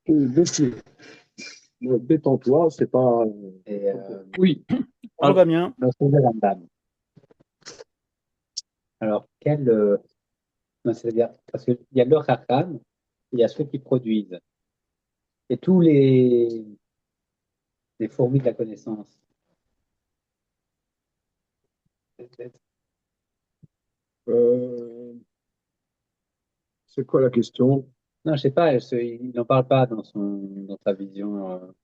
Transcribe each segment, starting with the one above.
Monsieur, détends-toi, c'est pas. Et, Oui, Bonjour Damien. Notre Rambam. Alors, non, c'est-à-dire, parce qu'il y a le Chacham, il y a ceux qui produisent. Et tous les fourmis de la connaissance. euh, c'est quoi la question? Non, je sais pas, il n'en parle pas dans sa vision.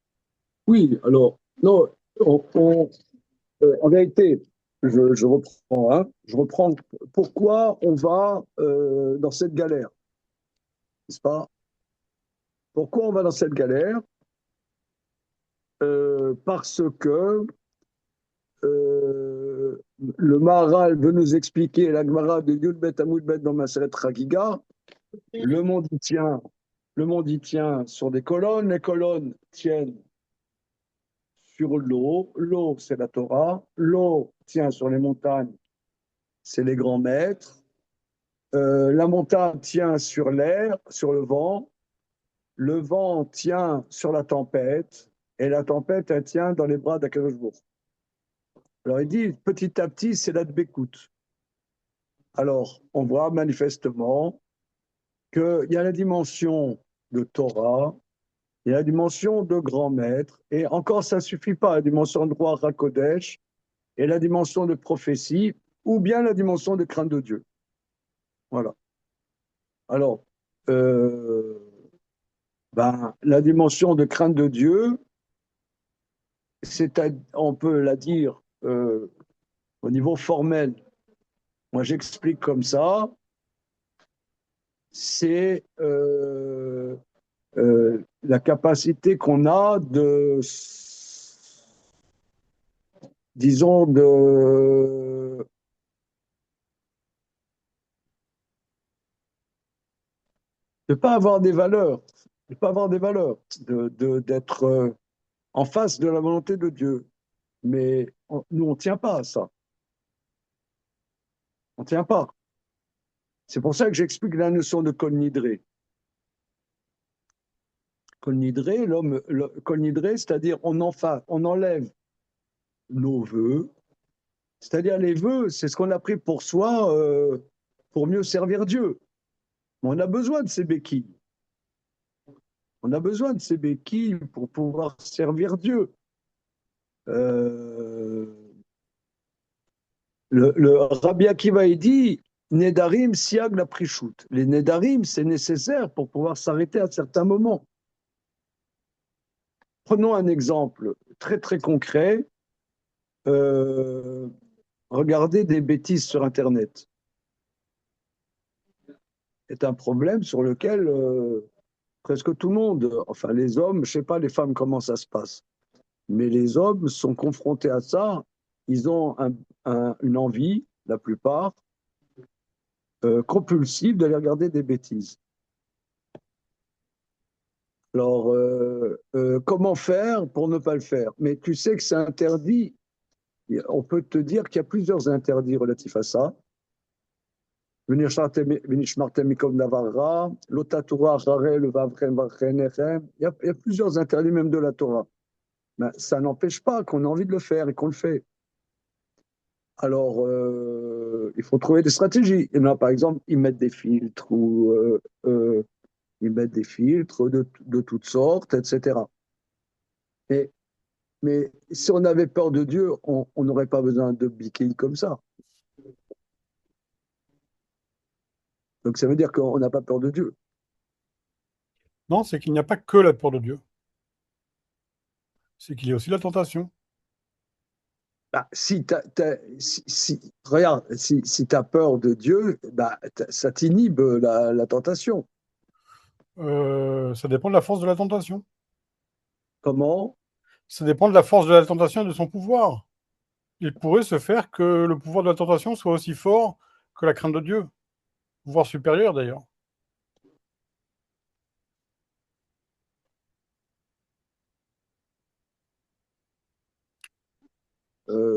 Oui, alors, non, en vérité, je reprends, hein, je reprends. Pourquoi on va dans cette galère, n'est-ce pas? Pourquoi on va dans cette galère? Parce que le Maharal veut nous expliquer la Gemara de Yudbet Amoudbet dans Maseret Chagiga. Le monde y tient, le monde y tient sur des colonnes, les colonnes tiennent sur l'eau, l'eau c'est la Torah, l'eau tient sur les montagnes, c'est les grands maîtres, la montagne tient sur l'air, sur le vent tient sur la tempête, et la tempête elle tient dans les bras d'Akadosh Baruch Hu. Alors il dit petit à petit c'est la Dbekut. Alors on voit manifestement qu'il y a la dimension de Torah, il y a la dimension de grand maître, et encore ça ne suffit pas, la dimension de roi Rakodesh, et la dimension de prophétie, ou bien la dimension de crainte de Dieu. Voilà. Alors, euh, la dimension de crainte de Dieu, on peut la dire au niveau formel. Moi, j'explique comme ça. C'est la capacité qu'on a de, disons, de pas avoir des valeurs, de pas avoir des valeurs, d'être en face de la volonté de Dieu. Mais nous, on ne tient pas à ça. On ne tient pas. C'est pour ça que j'explique la notion de kol nidré. Kol nidré, kol nidré, c'est-à-dire on enlève nos vœux. C'est-à-dire les vœux, c'est ce qu'on a pris pour soi pour mieux servir Dieu. Mais on a besoin de ces béquilles. On a besoin de ces béquilles pour pouvoir servir Dieu. Euh, le Rabbi Akiva il dit Nedarim siag la prichout. Les Nedarim, c'est nécessaire pour pouvoir s'arrêter à certains moments. Prenons un exemple très très concret. Euh, Regardez des bêtises sur Internet. C'est un problème sur lequel presque tout le monde, enfin les hommes, je ne sais pas les femmes comment ça se passe, mais les hommes sont confrontés à ça. Ils ont une envie, la plupart, compulsive d'aller regarder des bêtises. Alors, comment faire pour ne pas le faire? Mais tu sais que c'est interdit. On peut te dire qu'il y a plusieurs interdits relatifs à ça. Il y a plusieurs interdits, même de la Torah. Mais ça n'empêche pas qu'on a envie de le faire et qu'on le fait. Alors, il faut trouver des stratégies. Il y en a, par exemple, ils mettent des filtres ou ils mettent des filtres de toutes sortes, etc. Mais, mais si on avait peur de Dieu, on n'aurait pas besoin de biquilles comme ça. Donc ça veut dire qu'on n'a pas peur de Dieu. Non, c'est qu'il n'y a pas que la peur de Dieu. C'est qu'il y a aussi la tentation. Bah, regarde, si tu as peur de Dieu, bah, ça t'inhibe la tentation. Ça dépend de la force de la tentation. Comment? Ça dépend de la force de la tentation et de son pouvoir. Il pourrait se faire que le pouvoir de la tentation soit aussi fort que la crainte de Dieu, voire supérieur d'ailleurs.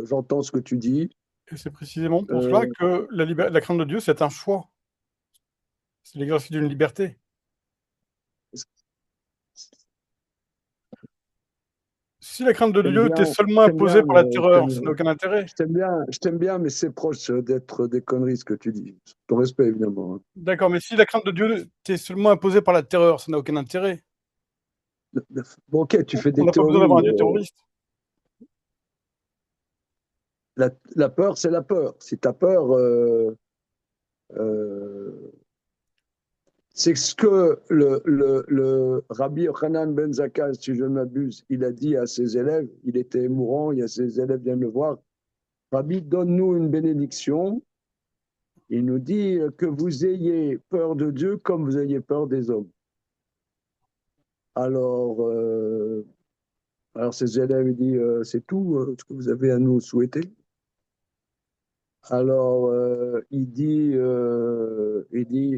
J'entends ce que tu dis. Et c'est précisément pour cela Euh, que la crainte de Dieu, c'est un choix. C'est l'exercice d'une liberté. Si la crainte de Je t'aime Dieu bien, t'est seulement je t'aime imposée bien, par la mais terreur, ça n'a aucun intérêt. je t'aime bien, mais c'est proche d'être des conneries ce que tu dis. Ton respect, évidemment. D'accord, mais si la crainte de Dieu t'est seulement imposée par la terreur, ça n'a aucun intérêt. Bon, ok, tu fais On des n'a pas besoin d'avoir théories. un Dieu terroriste. La peur, c'est la peur. Si tu as peur, euh, c'est ce que le Rabbi Yochanan ben Zakkai, si je ne m'abuse, il a dit à ses élèves, il était mourant, il y a ses élèves viennent le voir. Rabbi, donne-nous une bénédiction. Il nous dit que vous ayez peur de Dieu comme vous ayez peur des hommes. Alors, alors ses élèves, il dit, c'est tout ce que vous avez à nous souhaiter. Alors, il dit,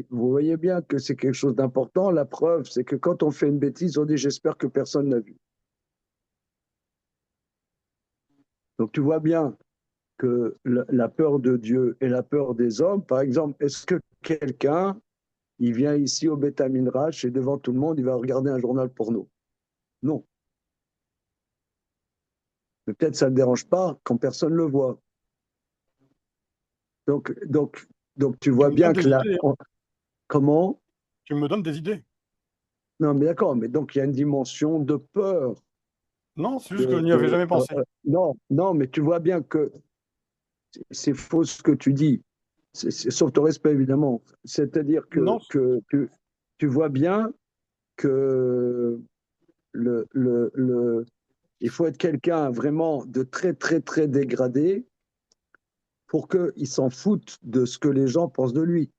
vous voyez bien que c'est quelque chose d'important. La preuve, c'est que quand on fait une bêtise, on dit, j'espère que personne n'a vu. Donc, tu vois bien que la peur de Dieu et la peur des hommes, par exemple, est-ce que quelqu'un, il vient ici au Beth Aminrach et devant tout le monde, il va regarder un journal porno? Non. Mais peut-être ça ne le dérange pas quand personne ne le voit. Donc, donc, donc tu Tu vois me donnes bien que des là, idées. comment? Tu me donnes des idées. Non, mais d'accord, mais donc il y a une dimension de peur. Non, c'est juste que je n'y avais jamais pensé. Non, non, mais tu vois bien que c'est faux ce que tu dis, sauf ton respect évidemment. C'est-à-dire Non, que tu vois bien que il faut être quelqu'un vraiment de très, très, très dégradé pour qu'il s'en foute de ce que les gens pensent de lui.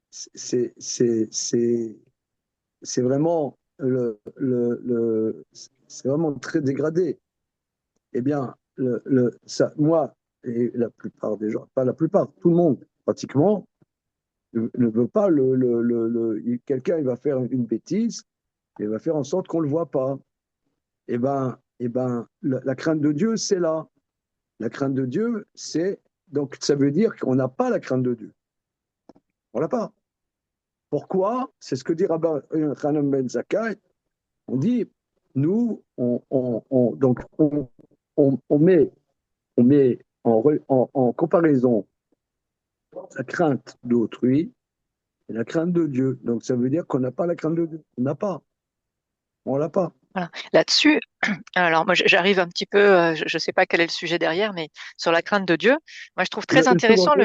C'est c'est vraiment c'est vraiment très dégradé. Eh bien, ça, moi et la plupart des gens, pas la plupart, tout le monde pratiquement, ne veut pas quelqu'un il va faire une bêtise, il va faire en sorte qu'on ne le voit pas. Eh ben la crainte de Dieu, c'est là. La crainte de Dieu, c'est donc ça veut dire qu'on n'a pas la crainte de Dieu. On l'a pas. Pourquoi? C'est ce que dit Rabbi Hanan Ben Zakkai. On dit, nous, donc on met en comparaison la crainte d'autrui et la crainte de Dieu. Donc ça veut dire qu'on n'a pas la crainte de Dieu. On n'a pas. On l'a pas. Voilà. Là-dessus, alors moi j'arrive un petit peu, je ne sais pas quel est le sujet derrière, mais sur la crainte de Dieu, moi je trouve très Une seconde, intéressant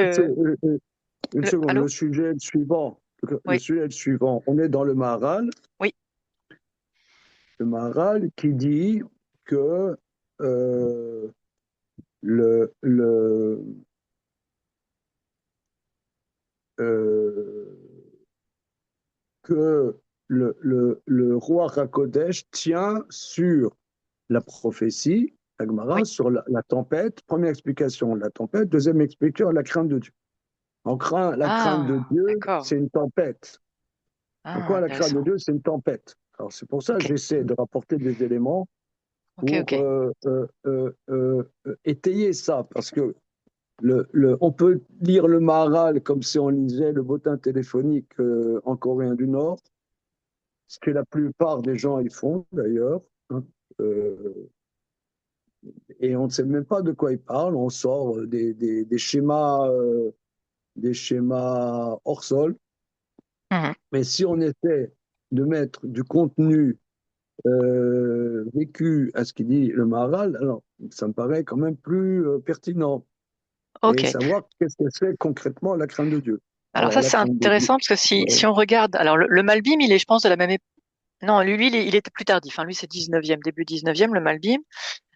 une seconde, allô? le sujet est le suivant. Le Oui, sujet est le suivant. On est dans oui. Le Maharal qui dit que euh, le, le, euh, que le roi Hakodesh tient sur la prophétie, la Gemara, Oui. sur la tempête. Première explication, la tempête. Deuxième explication, la crainte de Dieu. La crainte de Ah, Dieu, d'accord. c'est une tempête. En Ah, quoi la crainte de intéressant. Dieu, c'est une tempête. Alors c'est pour ça que Ok, j'essaie de rapporter des éléments ok, pour ok. étayer ça, parce que on peut lire le Maharal comme si on lisait le bottin téléphonique en coréen du Nord, ce que la plupart des gens y font d'ailleurs, hein. Euh, et on ne sait même pas de quoi ils parlent. On sort des schémas hors sol. Mhm. Mais si on essaie de mettre du contenu vécu à ce qu'il dit le Maharal, alors ça me paraît quand même plus pertinent. Et Ok. savoir qu'est-ce que c'est concrètement la crainte de Dieu. Alors Alors ça la c'est crainte de Dieu, intéressant parce que ouais. si on regarde, alors le Malbim, il est, je pense, de la même époque. Non, lui, il était plus tardif. Hein. Lui, c'est 19e, début 19e, le Malbim.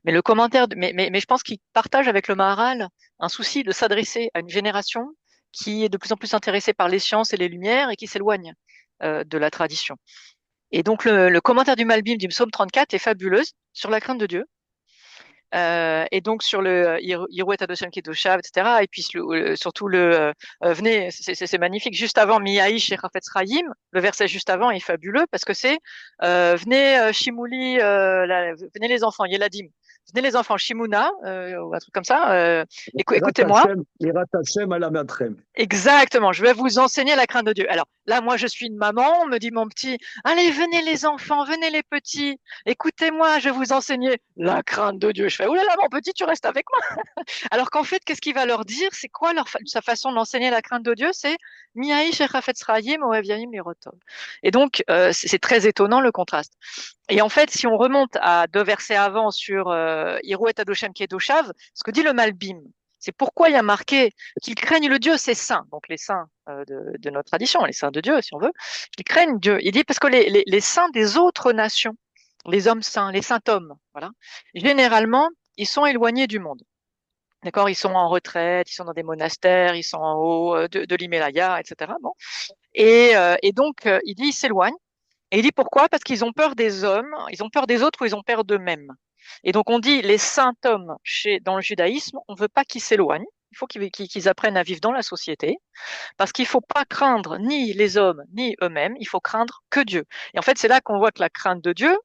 Mais le commentaire, mais je pense qu'il partage avec le Maharal un souci de s'adresser à une génération qui est de plus en plus intéressée par les sciences et les lumières et qui s'éloigne de la tradition. Et donc le commentaire du Malbim du psaume 34 est fabuleuse sur la crainte de Dieu. Et donc sur le Hirouet Adoshan Kedoshav, etc. Et puis surtout venez, c'est magnifique. Juste avant Miaïch et Chafetz Chaim, le verset juste avant est fabuleux parce que c'est venez Shimouli, venez les enfants, Yeladim, venez les enfants Shimuna, ou un truc comme ça. Écoutez-moi. Irat Hashem à la matrem. Exactement, je vais vous enseigner la crainte de Dieu. Alors, Là, moi, je suis une maman, on me dit mon petit, allez, venez les enfants, venez les petits, écoutez-moi, je vais vous enseigner la crainte de Dieu. Je fais, oulala, mon petit, tu restes avec moi. Alors qu'en fait, qu'est-ce qu'il va leur dire? C'est quoi sa façon d'enseigner la crainte de Dieu? C'est Miaï Shechafetz Chaim Oeviaim Lirotov. Et donc, c'est très étonnant le contraste. Et en fait, si on remonte à 2 versets avant sur Hirouet Adoshem Kedoshav, ce que dit le Malbim, c'est pourquoi il y a marqué qu'ils craignent le Dieu, c'est saint, donc les saints de notre tradition, les saints de Dieu, si on veut, ils craignent Dieu. Il dit parce que les saints des autres nations, les hommes saints, les saints hommes, voilà, généralement, ils sont éloignés du monde. D'accord, ils sont en retraite, ils sont dans des monastères, ils sont en haut de l'Himalaya, etc. Bon. Et donc, il dit, ils s'éloignent. Et il dit pourquoi? Parce qu'ils ont peur des hommes, ils ont peur des autres ou ils ont peur d'eux-mêmes. Et donc, on dit, les saints hommes dans le judaïsme, on ne veut pas qu'ils s'éloignent. Il faut qu'ils apprennent à vivre dans la société. Parce qu'il ne faut pas craindre ni les hommes, ni eux-mêmes. Il faut craindre que Dieu. Et en fait, c'est là qu'on voit que la crainte de Dieu,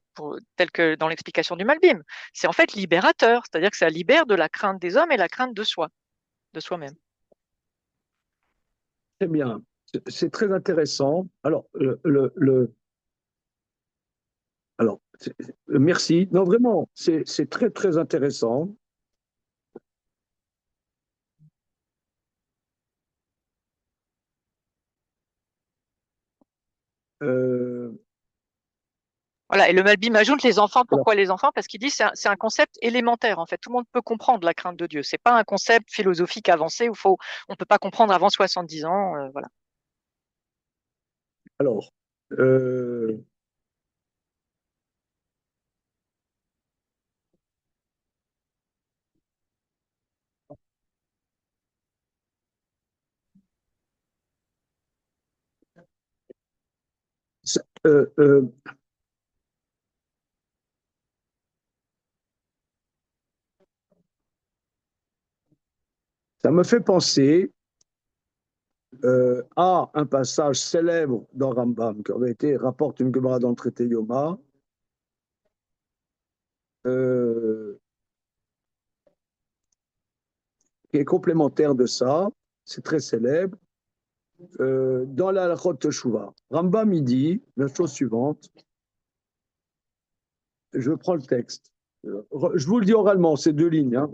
telle que dans l'explication du Malbim, c'est en fait libérateur. C'est-à-dire que ça libère de la crainte des hommes et la crainte de soi, de soi-même. Très bien. C'est très intéressant. Alors, merci. Non, vraiment, c'est très, très intéressant. Euh, Voilà, et le Malbim ajoute les enfants. Pourquoi les enfants? Parce qu'il dit c'est un concept élémentaire. En fait, tout le monde peut comprendre la crainte de Dieu. C'est pas un concept philosophique avancé où on peut pas comprendre avant 70 ans. Voilà. alors, ça, ça me fait penser à un passage célèbre dans Rambam qui avait été rapporte une Gemara dans le traité Yoma. Qui est complémentaire de ça, c'est très célèbre, dans la Halachot Teshuvah. Rambam, il dit la chose suivante, je prends le texte, je vous le dis oralement, c'est 2 lignes. Hein.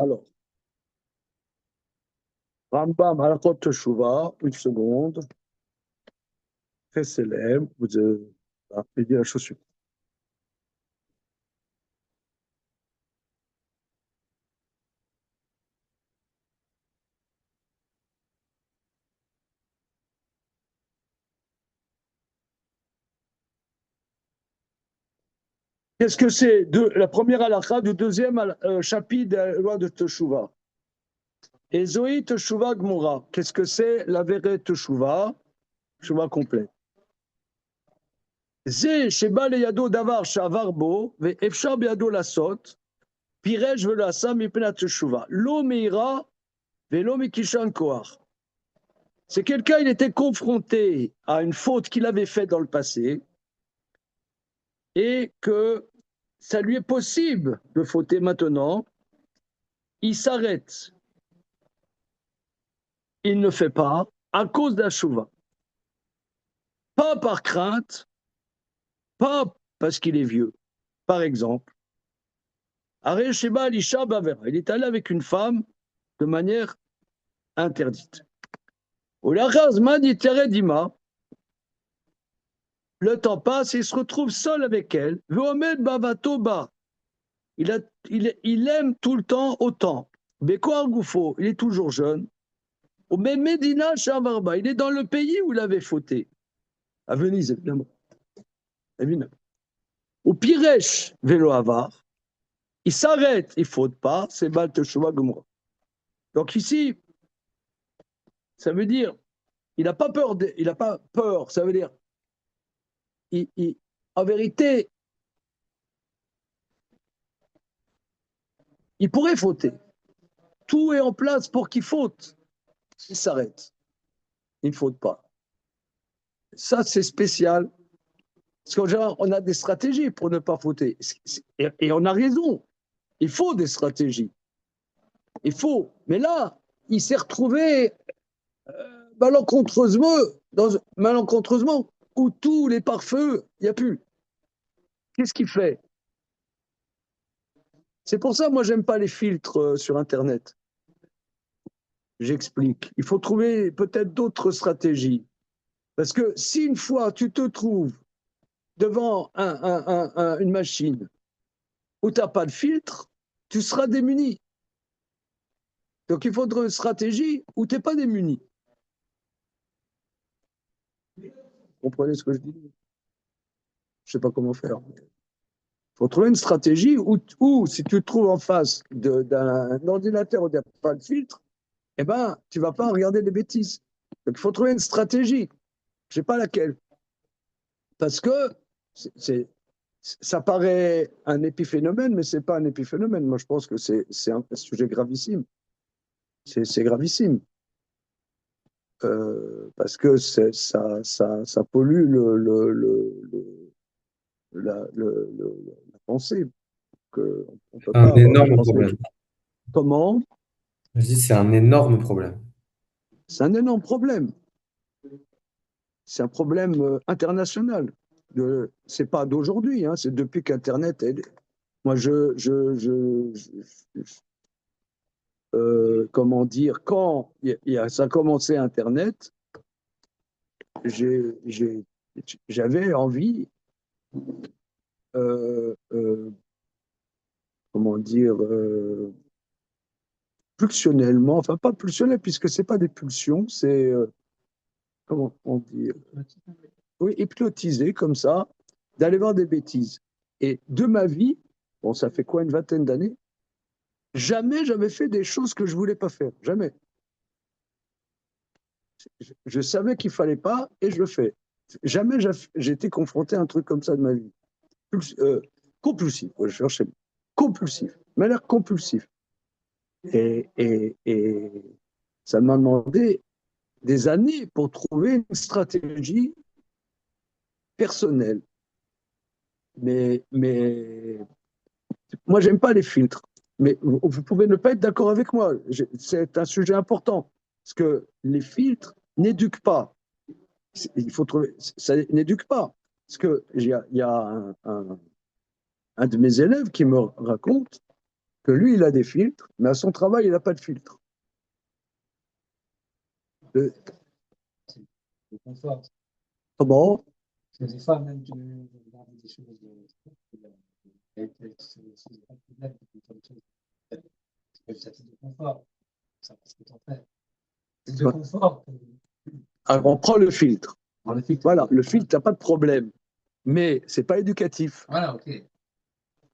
Alors, Rambam, Halachot Teshuvah, une seconde, très célèbre, il dit la chose suivante. Qu'est-ce que c'est la première halakha du deuxième chapitre de la loi de Teshuvah? Et Zoï Teshuvah Gmora. Qu'est-ce que c'est la vraie Teshuvah? Teshuvah complète. זה שבא לידו דבר שעבר בו, ואפשר בידו לעשות, פירש ולא עשה מפני התשובה. לא מהירה ולא מכישרון כוח. C'est quelqu'un, il était confronté à une faute qu'il avait faite dans le passé, et que ça lui est possible de fauter maintenant, il s'arrête. Il ne fait pas à cause d'un chouva. Pas par crainte, pas parce qu'il est vieux. Par exemple, Aré Sheba Alisha Bavera, il est allé avec une femme de manière interdite. Le temps passe et il se retrouve seul avec elle. Il aime tout le temps autant. Beko Goufo, il est toujours jeune. Mais Medina Shavarba, il est dans le pays où il avait fauté. À Venise, évidemment. Au Piresh, Vélo Avar, il s'arrête, il ne faute pas, c'est Baal Teshuvah Gomorrah. Donc ici, ça veut dire, il n'a pas peur, il n'a pas peur, ça veut dire, en vérité, il pourrait fauter. Tout est en place pour qu'il faute. Il s'arrête. Il ne faute pas. Ça, c'est spécial. Parce qu'en général, on a des stratégies pour ne pas fauter. Et on a raison. Il faut des stratégies. Il faut. Mais là, il s'est retrouvé malencontreusement, où tous les pare-feux, il n'y a plus. Qu'est-ce qu'il fait? C'est pour ça, moi, j'aime pas les filtres sur Internet. J'explique. Il faut trouver peut-être d'autres stratégies. Parce que si une fois tu te trouves devant une machine où tu n'as pas de filtre, tu seras démuni. Donc il faudrait une stratégie où tu n'es pas démuni. Vous comprenez ce que je dis? Je ne sais pas comment faire. Il faut trouver une stratégie où si tu te trouves en face d'un ordinateur où il n'y a pas de filtre, eh ben, tu ne vas pas regarder des bêtises. Donc il faut trouver une stratégie. Je ne sais pas laquelle. Parce que ça paraît un épiphénomène, mais ce n'est pas un épiphénomène. Moi, je pense que c'est un sujet gravissime. C'est gravissime. Parce que ça pollue la pensée. On peut Un pas énorme penser. problème. Comment? Je dis, c'est un énorme problème. C'est un énorme problème. C'est un problème international. C'est pas d'aujourd'hui, hein, c'est depuis qu'Internet est. Moi, comment dire, quand ça a commencé Internet, j'avais envie, euh, euh, comment dire, pulsionnellement, enfin pas pulsionnel, puisque c'est pas des pulsions, c'est, comment on dit, oui, hypnotisé comme ça, d'aller voir des bêtises. Et de ma vie, bon, ça fait quoi, une vingtaine d'années, jamais j'avais fait des choses que je voulais pas faire, jamais. Je savais qu'il fallait pas et je le fais. Jamais j'ai été confronté à un truc comme ça de ma vie. Compulsif, je cherchais compulsif, mais l'air compulsif. Et ça m'a demandé des années pour trouver une stratégie personnelle. Mais moi, j'aime pas les filtres. Mais vous pouvez ne pas être d'accord avec moi. C'est un sujet important. Parce que les filtres n'éduquent pas. Il faut trouver, ça n'éduque pas. Parce qu'il y a un de mes élèves qui me raconte que lui, il a des filtres, mais à son travail, il n'a pas de filtre. Le- Le confort. Comment? Parce que des fois, même de regarder des choses, c'est pas de problème, c'est de confort. Ça, parce que t'en fais. C'est de confort. Alors, on prend le filtre. Dans le filtre. Voilà, le filtre, t'as pas de problème. Mais c'est pas éducatif. Voilà, ok.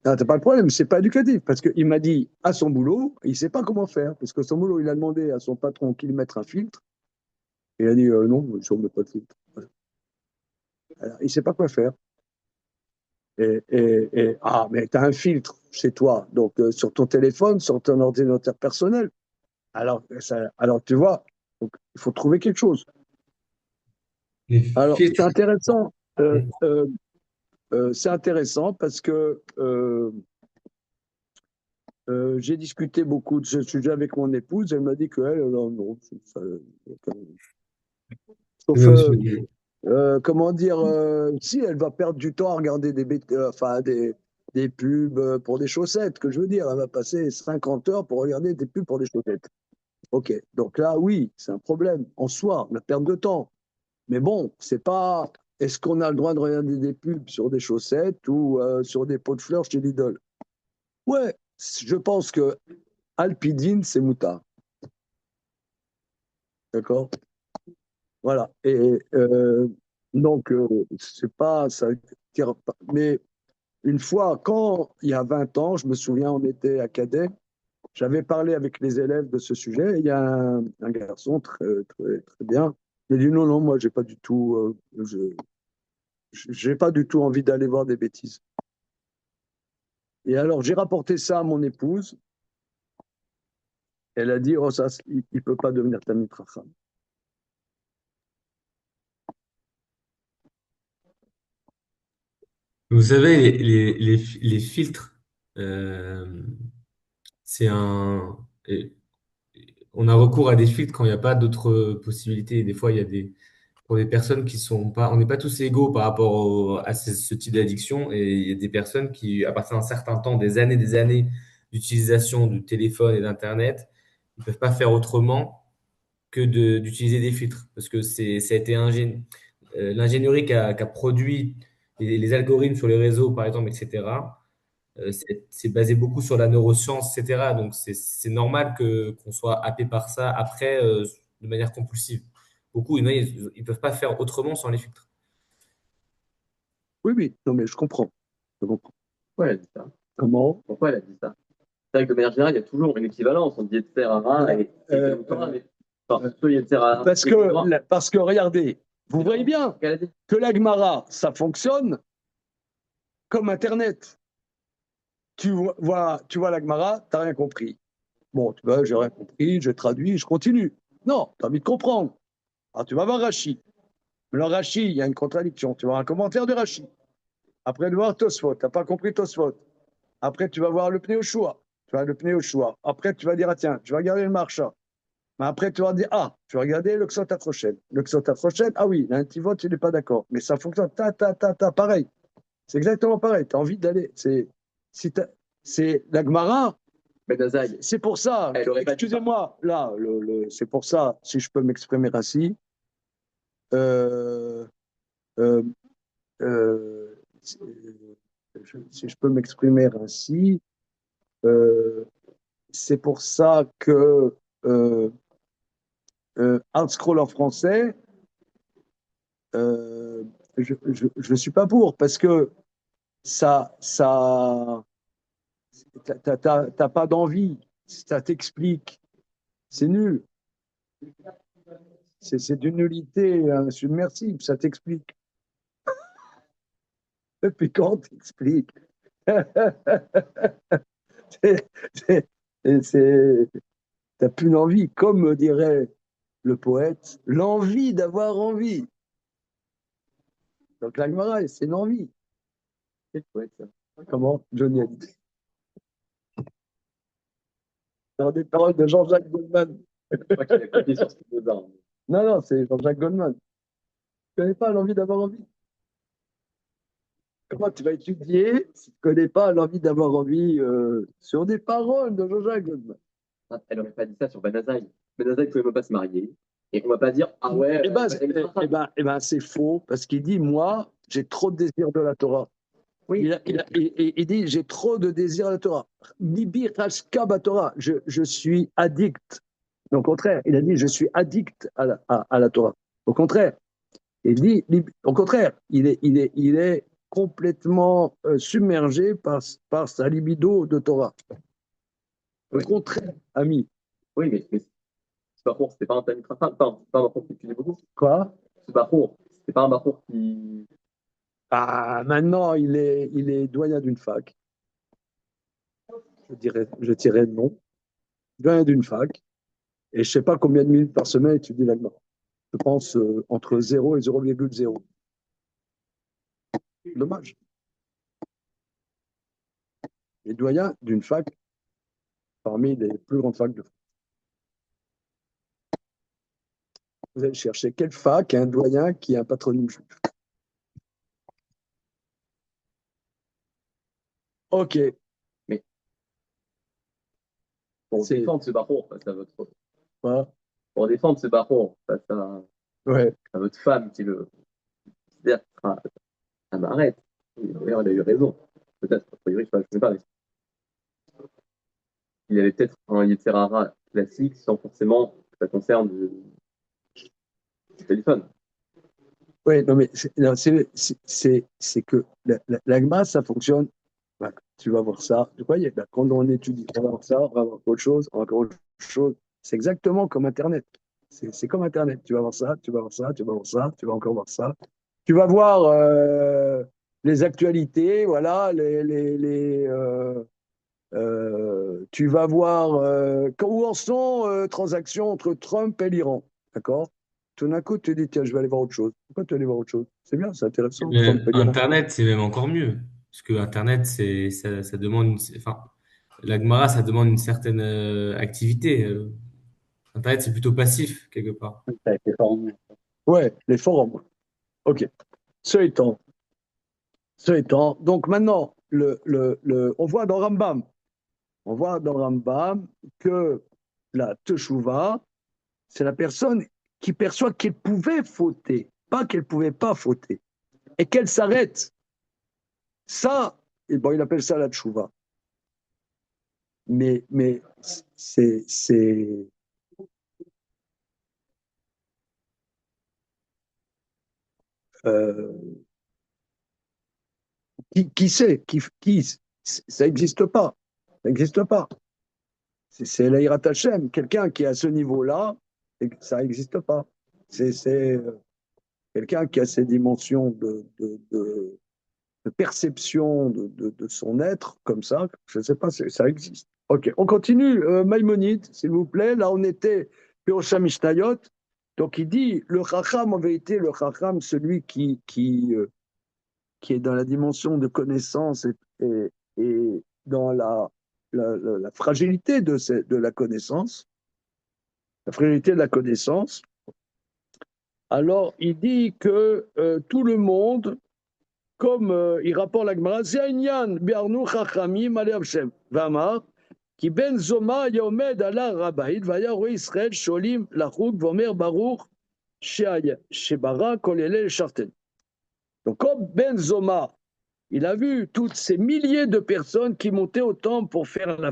Ah, t'as pas de problème, c'est pas éducatif. Parce qu'il m'a dit à son boulot, il sait pas comment faire. Parce que son boulot, il a demandé à son patron qu'il mette un filtre. Et il a dit non, je ne mets pas de filtre. Voilà. Alors, il sait pas quoi faire. Ah, mais tu as un filtre chez toi, donc sur ton téléphone, sur ton ordinateur personnel. Alors tu vois, donc, il faut trouver quelque chose. Les Alors, filtres. c'est intéressant parce que j'ai discuté beaucoup de ce sujet avec mon épouse. Elle m'a dit qu'elle, non, sauf, comment dire, si elle va perdre du temps à regarder des pubs pour des chaussettes, que je veux dire, elle va passer 50 heures pour regarder des pubs pour des chaussettes. Ok, donc là, oui, c'est un problème en soi, la perte de temps. Mais bon, c'est pas. Est-ce qu'on a le droit de regarder des pubs sur des chaussettes ou sur des pots de fleurs chez Lidl? Ouais, je pense que Alpidine, c'est moutard. D'accord? Voilà. Et donc, c'est pas. Ça tire pas. Mais une fois, quand il y a 20 ans, je me souviens, on était à Cadet, J'avais parlé avec les élèves de ce sujet. Il y a un garçon très bien. Il a dit non, non, moi, j'ai pas du tout, j'ai pas du tout envie d'aller voir des bêtises. Et alors, j'ai rapporté ça à mon épouse. Elle a dit, oh, ça, il ne peut pas devenir Talmid Chacham. Vous savez, les filtres, euh, c'est un. On a recours à des filtres quand il n'y a pas d'autres possibilités. Des fois, il y a pour des personnes qui sont pas, on n'est pas tous égaux par rapport à ce type d'addiction. Et il y a des personnes qui, à partir d'un certain temps, des années d'utilisation du téléphone et d'Internet, ils ne peuvent pas faire autrement que d'utiliser des filtres. Parce que ça a été l'ingénierie qui a produit les algorithmes sur les réseaux, par exemple, etc. C'est basé beaucoup sur la neuroscience, etc. Donc, c'est normal qu'on soit happé par ça après, de manière compulsive. Beaucoup, ils ne peuvent pas faire autrement sans les filtres. Oui, oui, non, mais je comprends. Je comprends. Pourquoi elle a dit ça? Comment? Pourquoi elle a dit ça? C'est vrai que de manière générale, il y a toujours une équivalence entre Yetzer Hara et Torah, mais enfin, plutôt Yetzer Hara Parce et Torah. parce que regardez, vous voyez bien Qu'elle a dit. que la Gemara, ça fonctionne comme Internet. Tu vois la Gemara, tu n'as rien compris. Bon, tu vois, j'ai rien compris, je traduis, je continue. Non, tu as envie de comprendre. Alors, tu vas voir Rashi. Mais le Rashi, il y a une contradiction. Tu vas voir un commentaire de Rashi. Après, tu vas voir Tosfot. Tu n'as pas compris Tosfot. Après, tu vas voir le Pneu Yoshua. Tu vas le Pneu Yoshua. Après, tu vas dire, ah tiens, tu vas regarder le Marsha. Mais après, tu vas dire, ah, tu vas regarder le Ksot Afrochen. Le Ksot Afrochen, ah oui, l'antivot, il n'est pas d'accord. Mais ça fonctionne, pareil. C'est exactement pareil. Tu as envie d'aller. C'est la Gemara. Ben Azaï, C'est pour ça, elle aurait pas dit ça. excusez-moi, là, c'est pour ça, si je peux m'exprimer ainsi, euh, euh, euh, si je peux m'exprimer ainsi, euh, c'est pour ça que Hard Scroll en français, euh, je ne suis pas pour, parce que t'as pas d'envie, ça t'explique, c'est nul, c'est d'une nullité submersible, ça t'explique. Depuis quand t'expliques? T'as plus l'envie, comme dirait le poète, l'envie d'avoir envie. Donc la Gemara, c'est l'envie. C'est le poète, ça. Comment Johnny a dit. Dans des paroles de Jean-Jacques Goldman. Je crois qu'il a copié sur ce qu'il nous a. Non, non, c'est Jean-Jacques Goldman. Tu connais pas l'envie d'avoir envie? Comment tu vas étudier si tu connais pas l'envie d'avoir envie sur des paroles de Jean-Jacques Goldman? Ah, elle aurait pas dit ça sur Ben Azaï. Ben Azaï ne pouvait même pas se marier. Et on va pas dire, ah ouais, C'est faux, parce qu'il dit, moi, j'ai trop de désir de la Torah. oui. Il dit, j'ai trop de désir de la Torah. Bibi Rashka Torah, je suis addict. Au contraire, il a dit, je suis addict à la Torah. Au contraire, il dit, au contraire, il est complètement submergé par sa libido de Torah. Au Oui. contraire, ami. Oui, mais c'est pas pour, c'était pas un Talmid Chacham. Enfin, c'est pas un Bachour qui étudie beaucoup. Quoi? C'est Bachour. C'est pas un Bachour qui. Ah, maintenant, il est doyen d'une fac. Je dirais non. Doyen d'une fac. Et je ne sais pas combien de minutes par semaine étudie l'allemand. Je pense entre 0 et 0,0. Dommage. Il est doyen d'une fac parmi les plus grandes facs de France. Vous allez chercher quelle fac a un doyen qui a un patronyme juif? Ok. Mais pour C'est- défendre ce Bachour face à votre. Voilà. Pour défendre ce Bachour face Ouais. à votre femme qui le. C'est-à-dire, ça m'arrête. D'ailleurs, elle a eu raison. Peut-être, a priori, je ne sais pas. Mais il y avait peut-être un Yetzer Hara classique sans forcément que ça concerne du téléphone. Oui, non, mais c'est que la Gemara, ça fonctionne Ben, tu vas voir ça. Vous voyez, ben, quand on étudie, on va voir ça, on va voir autre chose, on va voir autre chose. C'est exactement comme Internet. C'est comme Internet. Tu vas voir ça, tu vas voir ça, tu vas voir ça, tu vas encore voir ça. Tu vas voir les actualités, voilà, tu vas voir où en sont transactions entre Trump et l'Iran. D'accord? Tout d'un coup, tu te dis, tiens, je vais aller voir autre chose. Pourquoi tu vas aller voir autre chose? C'est bien, c'est intéressant, Mais Trump et l'Iran. Internet, c'est même encore mieux. Parce que Internet, ça demande enfin, la Gemara, ça demande une certaine activité. Internet, c'est plutôt passif, quelque part. Ça a été formé. Ouais, les forums. OK. Ce étant, donc maintenant, on voit dans Rambam que la Teshuvah, c'est la personne qui perçoit qu'elle pouvait fauter, pas qu'elle pouvait pas fauter, et qu'elle s'arrête. Ça, et bon, il appelle ça la Teshuvah. Mais c'est euh, qui sait, ça n'existe pas, ça n'existe pas. C'est l'Aïrat Hashem, quelqu'un qui est à ce niveau-là, ça n'existe pas. C'est quelqu'un qui a ces dimensions de perception de son être, comme ça, je ne sais pas, ça existe. Ok, on continue. Maïmonide, s'il vous plaît. Là, on était Pirosha Mishnayot. Donc, il dit le Chacham, en vérité, le Chacham, celui qui est dans la dimension de connaissance et dans la fragilité de la connaissance, la fragilité de la connaissance, alors il dit que tout le monde, comme il rapporte la Gemara, c'est Inyan, Biarnu Chachamim, Alev Shem, Vamar, qui ben Zoma Yomed ala Rabaïd, Vaya Roi Israël, Sholim, Lachuk, Vomer Baruch, Shebara, Kolele, Sharten. Donc, comme Ben Zoma, il a vu toutes ces milliers de personnes qui montaient au temple pour faire le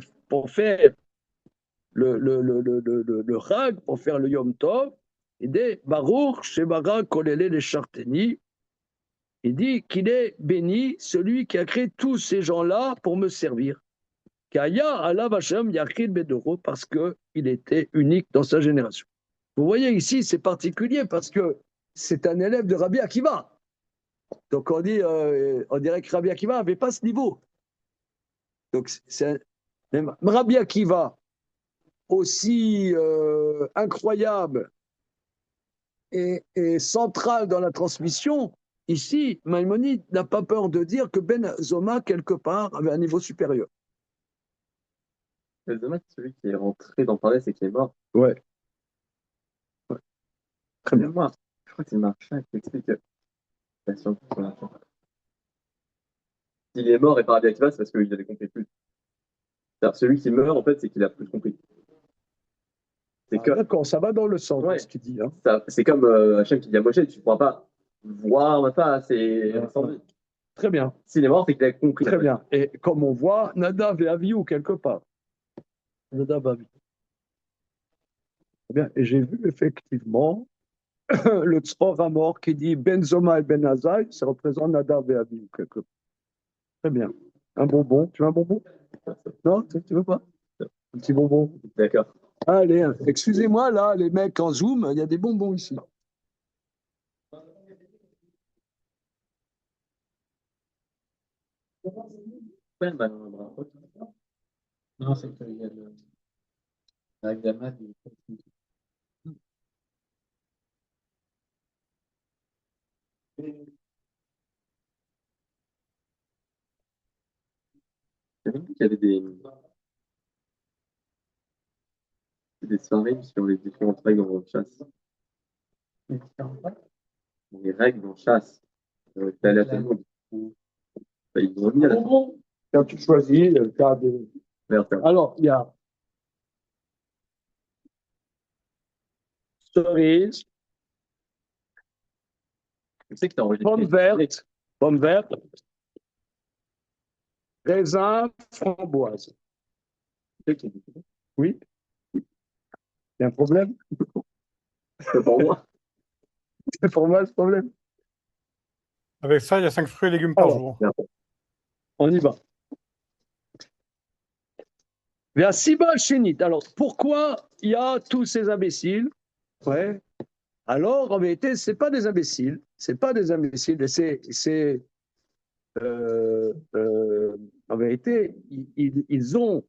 Chag, pour faire le Yom Tov, il dit Baruch Shebara Kolele les Charteni. Il dit qu'il est béni celui qui a créé tous ces gens-là pour me servir. Kaya Alav Hashem Yachid Bedoro, parce qu'il était unique dans sa génération. Vous voyez ici, c'est particulier parce que c'est un élève de Rabbi Akiva. Donc on dirait que Rabbi Akiva n'avait pas ce niveau. Donc même Rabbi Akiva, aussi incroyable et central dans la transmission, ici, Maïmonide n'a pas peur de dire que Ben Zoma, quelque part, avait un niveau supérieur. Le dommage, c'est celui qui est rentré dans Parès et qui est mort. Ouais. Très bien. Moi, je crois que c'est Marchand qui explique la science sur la fin. S'il est mort et par Rabbi Akiva, c'est parce qu'il avait compris plus. C'est-à-dire, celui qui meurt, en fait, c'est qu'il a plus compris. C'est que, D'accord, ça va dans le sens Ouais. de ce qu'il dit. Hein. c'est comme Hachem qui dit à Moshe, tu ne pourras pas voir ma face et sans vie. Très bien, S'il est mort, c'est qu'il a compris. très bien. Et comme on voit, Nadav et Avihu quelque part. Nadav et Avihu. Très bien. Et j'ai vu effectivement le Tzor Amor qui dit Ben Zoma et Ben Azai, ça représente Nadav et Avihu quelque part. Très bien. Un bonbon. Tu veux un bonbon? Non, tu veux pas? Un petit bonbon. D'accord. Allez, excusez-moi, là, les mecs en Zoom, il y a des bonbons ici. Ouais, bah, non, c'est qu'il y a la gamma du. J'ai vu qu'il y avait des soirées sur les différentes règles en chasse. Les règles en chasse. T'es allé à Talmud. Bah, ils ont mis à la fin. Bonbons. Quand tu choisis, tu as des. Merde, tiens. Alors, il y a cerise, Tu sais que t'as enregistré. pomme verte, raisin, framboise. Oui? Il y a un problème? C'est pour moi. C'est pour moi ce problème? Avec ça, il y a 5 fruits et légumes par Alors, jour. on y va. Siba Chénit. Alors, pourquoi il y a tous ces imbéciles? Ouais. Alors, en vérité, ce pas des imbéciles. C'est pas des imbéciles. En vérité, ils ont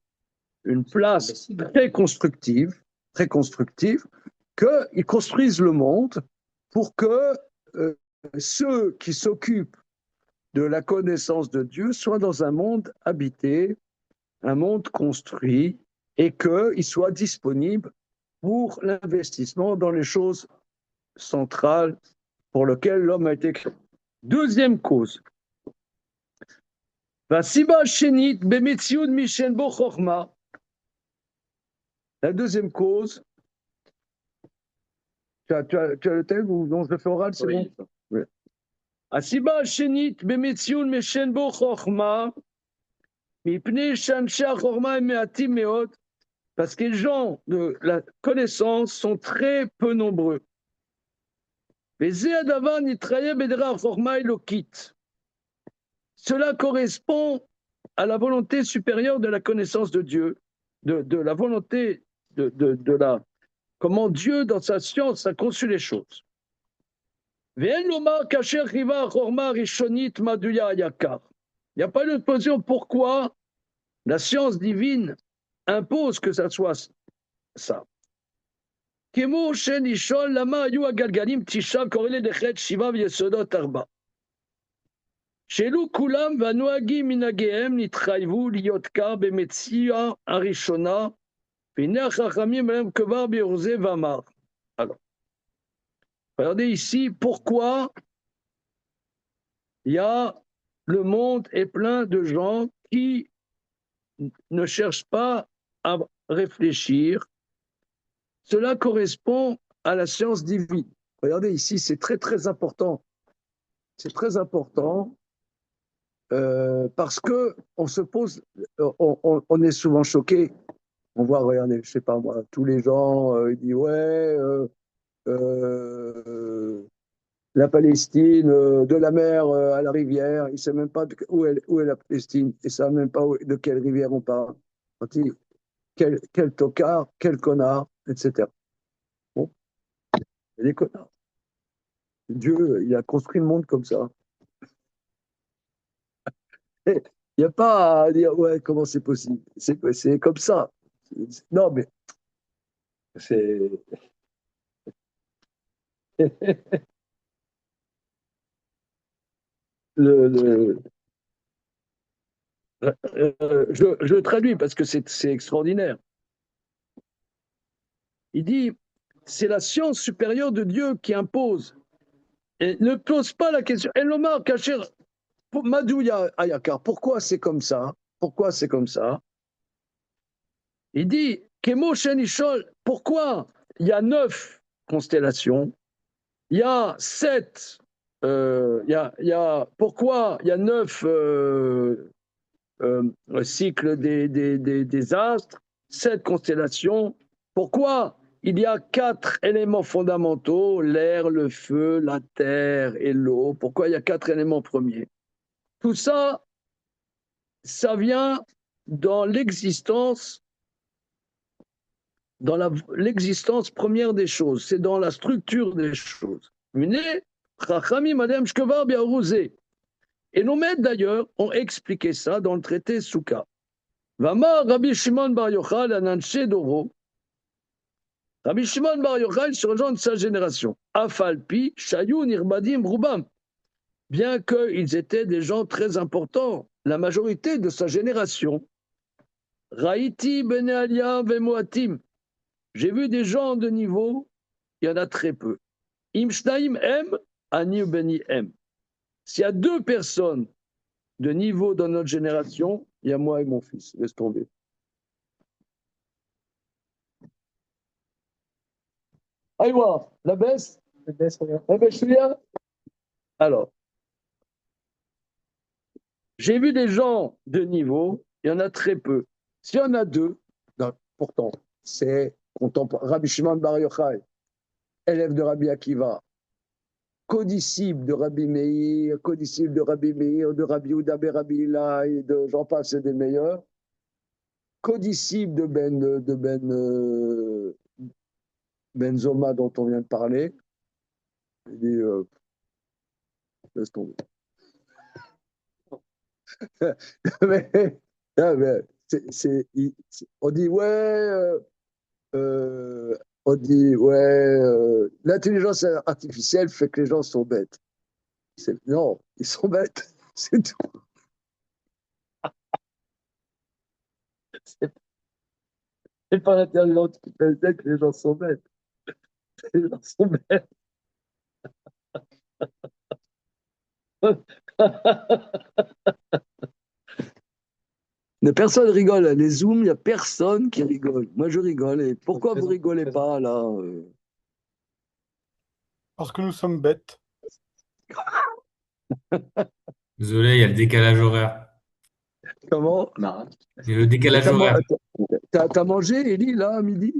une place très constructive, qu'ils construisent le monde pour que euh, ceux qui s'occupent de la connaissance de Dieu soient dans un monde habité, un monde construit, et qu'il soit disponible pour l'investissement dans les choses centrales pour lesquelles l'homme a été créé. Deuxième cause. La deuxième cause, tu as le texte ou non, je le fais oral, c'est bon? Oui. הסיבה השנית במציאות משן בו חוכמה, מפני שאנשי החוכמה הם מעטים מאוד, parce que les gens de la connaissance sont très peu nombreux. וזה הדבר נתחייב בדרך החוכמה האלוקית. Cela correspond à la volonté supérieure de la connaissance de Dieu, de la volonté de la comment Dieu, dans sa science, a conçu les choses. Il n'y a pas de position pourquoi la science divine impose que ça soit ça. שאלו כולם והנוהגים מנהגיהם נתחייבו להיות קר במציאה הראשונה, והנה החכמים עליהם כבר ביורזה ואמר. Alors, regardez ici pourquoi le monde est plein de gens qui ne cherchent pas à réfléchir. Cela correspond à la science divine. Regardez ici, c'est très très important. C'est très important parce que on se pose, on est souvent choqué. On voit, regardez, je sais pas moi, tous les gens, ils disent ouais, la Palestine, de la mer à la rivière, il ne sait même pas où est la Palestine, il ne sait même pas de quelle rivière on parle. Quel tocard, quel connard, etc. Bon, il y a des connards. Dieu, il a construit le monde comme ça. Il n'y a pas à dire, ouais, comment c'est possible? C'est comme ça. Non, mais c'est. le, je traduis parce que c'est extraordinaire. Il dit, c'est la science supérieure de Dieu qui impose. Et ne pose pas la question. Elomar Kacher, Madouya Ayakar, pourquoi c'est comme ça? Pourquoi c'est comme ça? Il dit, Kemo Shenishol, pourquoi il y a 9 constellations, il y a 7, pourquoi il y a 9 cycles des astres, 7 constellations, pourquoi il y a 4 éléments fondamentaux, l'air, le feu, la terre et l'eau, pourquoi il y a 4 éléments premiers? Tout ça, ça vient dans l'existence première des choses, c'est dans la structure des choses. Et nos maîtres d'ailleurs ont expliqué ça dans le traité Souka. Vamar Rabbi Shimon Bar Yochai Ananche Doro. Rabbi Shimon Bar Yochai se rejoint de sa génération. Afalpi Shayu Nirbadim Rubam. Bien qu'ils étaient des gens très importants, la majorité de sa génération. Raïti Bene Alia Vemoatim. J'ai vu des gens de niveau, il y en a très peu. Imshnaim M, Ani Beni M. S'il y a 2 personnes de niveau dans notre génération, il y a moi et mon fils. Laisse tomber. Aïwa, la baisse. La baisse, je suis bien. Alors, j'ai vu des gens de niveau, il y en a très peu. S'il y en a 2, pourtant, c'est Rabbi Shimon Bar Yochai, élève de Rabbi Akiva, codisciple de Rabbi Meir, de Rabbi Yehuda ben Rabbi Hillel, et de j'en passe, c'est des meilleurs. codisciple Ben Zoma dont on vient de parler. Il dit, laisse tomber. mais, on dit, ouais, on dit, ouais, l'intelligence artificielle fait que les gens sont bêtes. Non, ils sont bêtes, c'est tout. C'est pas l'intelligence qui fait que les gens sont bêtes. Les gens sont bêtes. Mais personne rigole. Les Zooms, il n'y a personne qui rigole. Moi, je rigole. Et pourquoi vous rigolez pas, là Parce que nous sommes bêtes. Désolé, il y a le décalage horaire. Comment Non. Il y a le décalage horaire. T'as mangé, Elie, là, à midi?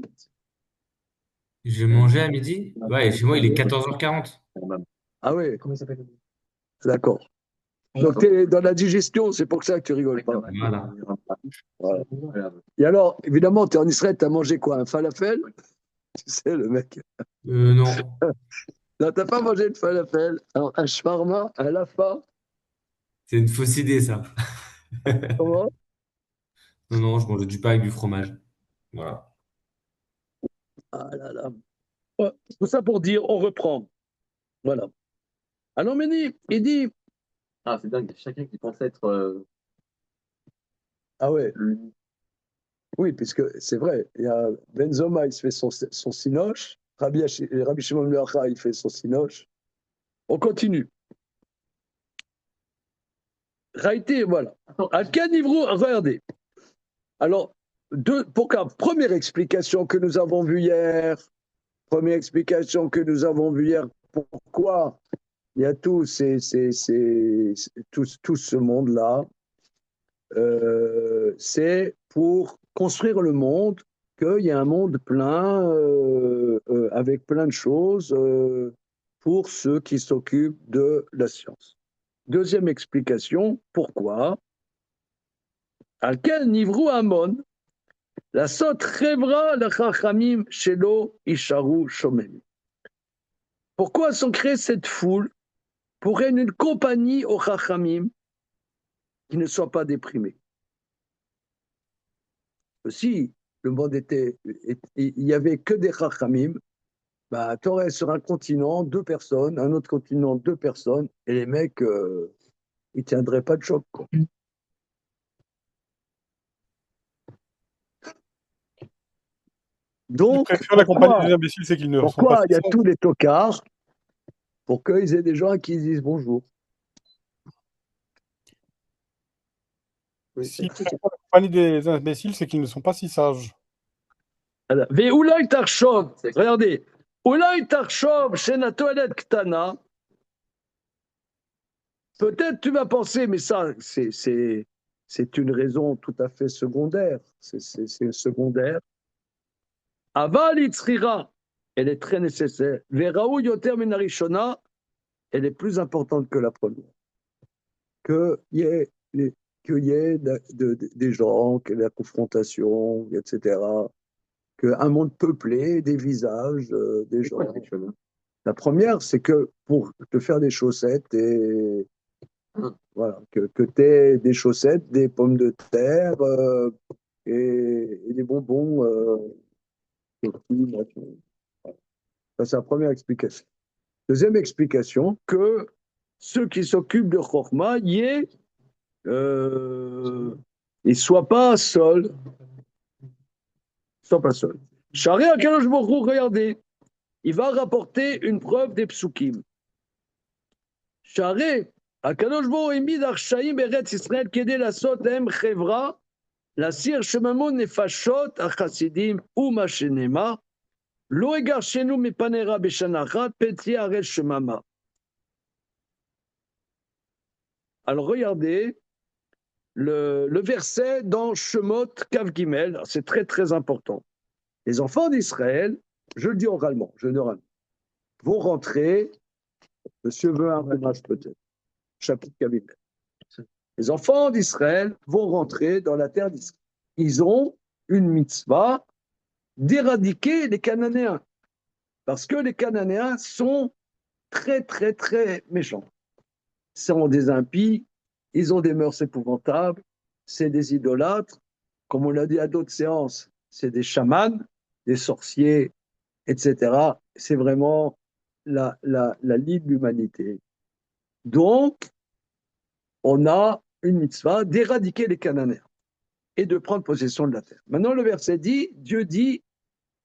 J'ai mangé à midi? Ouais, et chez moi, il est 14h40. Ah oui, Comment il s'appelle? d'accord. Donc, tu es dans la digestion, c'est pour ça que tu rigoles pas. Voilà. Voilà. Et alors, évidemment, tu es en Israël, tu as mangé quoi? Un falafel? Tu sais, le mec. Non. Non, t'as pas mangé de falafel. Alors, un shawarma, un lafa, C'est une fausse idée, ça. comment? Non, non, je mange du pain avec du fromage. Voilà. Ah là là. Ouais, tout ça pour dire, on reprend. Voilà. Alors, Méni, il dit, Ah, c'est dingue, il y a chacun qui pense être. ah ouais, oui, puisque c'est vrai, il y a Benzoma, il se fait son sinoche, Rabbi Shimon Ben Yochai, il fait son sinoche. On continue. Raïté, voilà. À quel niveau, regardez. Alors, première explication que nous avons vue hier, pourquoi il y a tout ce monde-là, c'est pour construire le monde, qu'il y a un monde plein, avec plein de choses, pour ceux qui s'occupent de la science. Deuxième explication, pourquoi? À quel niveau Amon, la sot rêvera la chachamim shelo isharu shomem. Pourquoi sont créées cette foule pour être une compagnie aux chachamim qui ne soient pas déprimés? Si le monde il y avait que des chachamim, bah, tu aurais sur un continent 2 personnes, un autre continent 2 personnes, et les mecs, ils tiendraient pas de choc, quoi. Je Donc, préfère la compagnie des imbéciles, c'est qu'ils ne sont pas pourquoi si il y a sages. tous les tocards pour qu'ils aient des gens à qui ils disent bonjour? Oui. S'ils préfèrent la compagnie des imbéciles, c'est qu'ils ne sont pas si sages. Ve'ulai tarshov, regardez, Ulai tarshov shena toelet ktana. Peut-être tu vas penser, mais ça, c'est une raison tout à fait secondaire. C'est secondaire. Aval itzrira, elle est très nécessaire. Ve'raou yoter min harishona, elle est plus importante que la première. Qu'il y ait, qu'il y ait des gens, qu'il y ait la confrontation, etc. Qu'un monde peuplé, des visages, des gens. La première, c'est que pour te faire des chaussettes, et voilà, que tu aies des chaussettes, des pommes de terre et des bonbons. Ça, c'est la première explication. Deuxième explication, que ceux qui s'occupent de Chorma, ils ne soient pas seuls. Ils soient pas seuls. Charé Akadosh Baruch Hu, regardez, il va rapporter une preuve des psukim. Charé Akadosh Baruch Hu émit d'Archaïm Eretz Israël Kedé la Sotem Chevra, la Sir Shemamon Nefashot Achasidim ou Machenema, Lo Egar Shenu Mepanera Beshanachat Peti Aret Shemama. Alors regardez le verset dans Shemot Kav Gimel, c'est très très important. Les enfants d'Israël, je le dis oralement, vont rentrer, monsieur veut un hommage peut-être, chapitre Kav Gimel. Les enfants d'Israël vont rentrer dans la terre d'Israël. ils ont une mitzvah d'éradiquer les Cananéens. Parce que les Cananéens sont très, très, très méchants. Ce sont des impies, ils ont des mœurs épouvantables, c'est des idolâtres. Comme on l'a dit à d'autres séances, c'est des chamans, des sorciers, etc. C'est vraiment la ligne de l'humanité. Donc, on a une mitzvah d'éradiquer les Cananéens et de prendre possession de la terre. Maintenant, le verset dit, Dieu dit,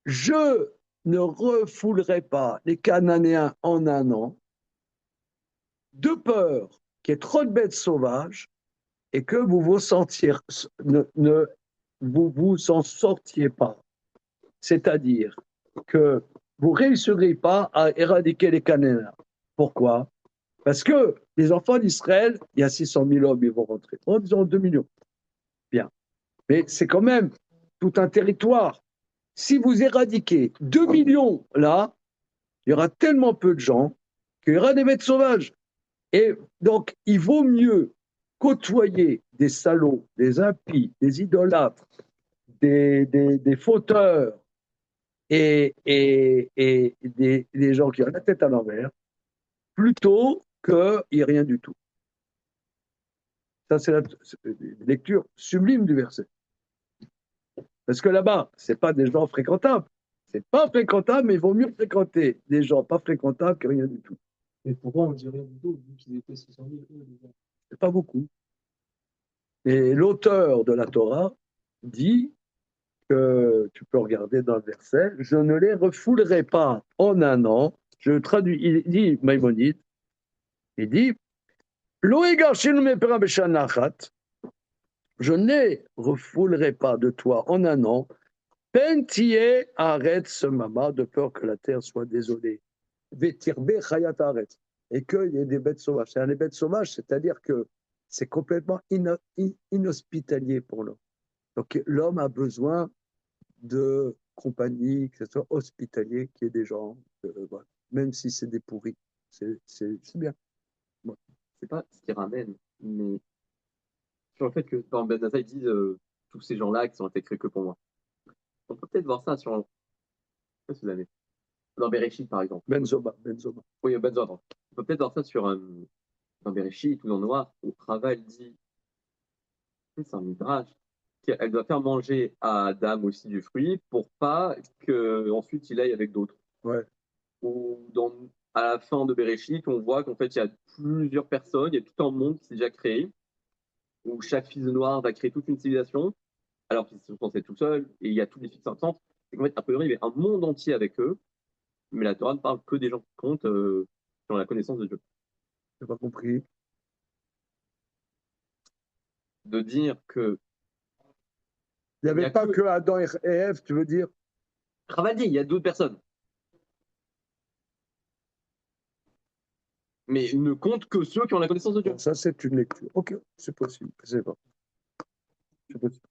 je ne refoulerai pas les Cananéens en un an, de peur qu'il y ait trop de bêtes sauvages et que vous vous en sortiez pas. C'est-à-dire que vous ne réussirez pas à éradiquer les Cananéens. Pourquoi? Parce que les enfants d'Israël, il y a 600 000 hommes, ils vont rentrer. En disant 2 millions. Bien. Mais c'est quand même tout un territoire. Si vous éradiquez 2 millions là, il y aura tellement peu de gens qu'il y aura des bêtes sauvages. Et donc, il vaut mieux côtoyer des salauds, des impies, des idolâtres, des fauteurs et des gens qui ont la tête à l'envers, plutôt qu'il n'y ait rien du tout. Ça, c'est la lecture sublime du verset. Parce que là-bas, ce n'est pas des gens fréquentables. C'est pas fréquentable, mais il vaut mieux fréquenter des gens pas fréquentables que rien du tout. Mais pourquoi on dit rien du tout, vu qu'ils étaient 600 000 eux, déjà? C'est pas beaucoup. Et l'auteur de la Torah dit que tu peux regarder dans le verset, je ne les refoulerai pas en un an. Je traduis, il dit Maïmonide, il dit je ne refoulerai pas de toi en un an, pentie arrête ce mama, de peur que la terre soit désolée. Vetirbe chayat arrête. Et qu'il y ait des bêtes sauvages. C'est les bêtes sauvages, c'est-à-dire que c'est complètement inhospitalier pour l'homme. Donc l'homme a besoin de compagnie, que ce soit hospitalier, qu'il y ait des gens, voilà. Même si c'est des pourris. C'est bien. Bon, c'est pas ce qui ramène, mais sur le fait que dans Ben Azai, ils disent tous ces gens-là qui sont été créés que pour moi. On peut peut-être voir ça sur. Qu'est-ce que vous avez? Dans Bereshit, par exemple. Benzoba. Oui, Ben Azai, attends. On peut peut-être voir ça sur. Dans Bereshit ou dans Noir, où Raval dit. C'est un midrash. Elle doit faire manger à Adam aussi du fruit pour pas qu'ensuite il aille avec d'autres. Ouais. Ou à la fin de Bereshit, on voit qu'en fait il y a plusieurs personnes, il y a tout un monde qui s'est déjà créé, où chaque fils de noir va créer toute une civilisation, alors qu'ils se pensaient tout seuls, et il y a tous les fils absents. Et qu'en fait, a priori, il y avait un monde entier avec eux, mais la Torah ne parle que des gens qui comptent dans la connaissance de Dieu. J'ai pas compris. De dire que. Il n'y avait pas que Adam et Ève, tu veux dire? Raval dit, il y a d'autres personnes. Mais il ne compte que ceux qui ont la connaissance de Dieu. Ça, c'est une lecture. Ok, c'est possible. C'est pas. C'est possible.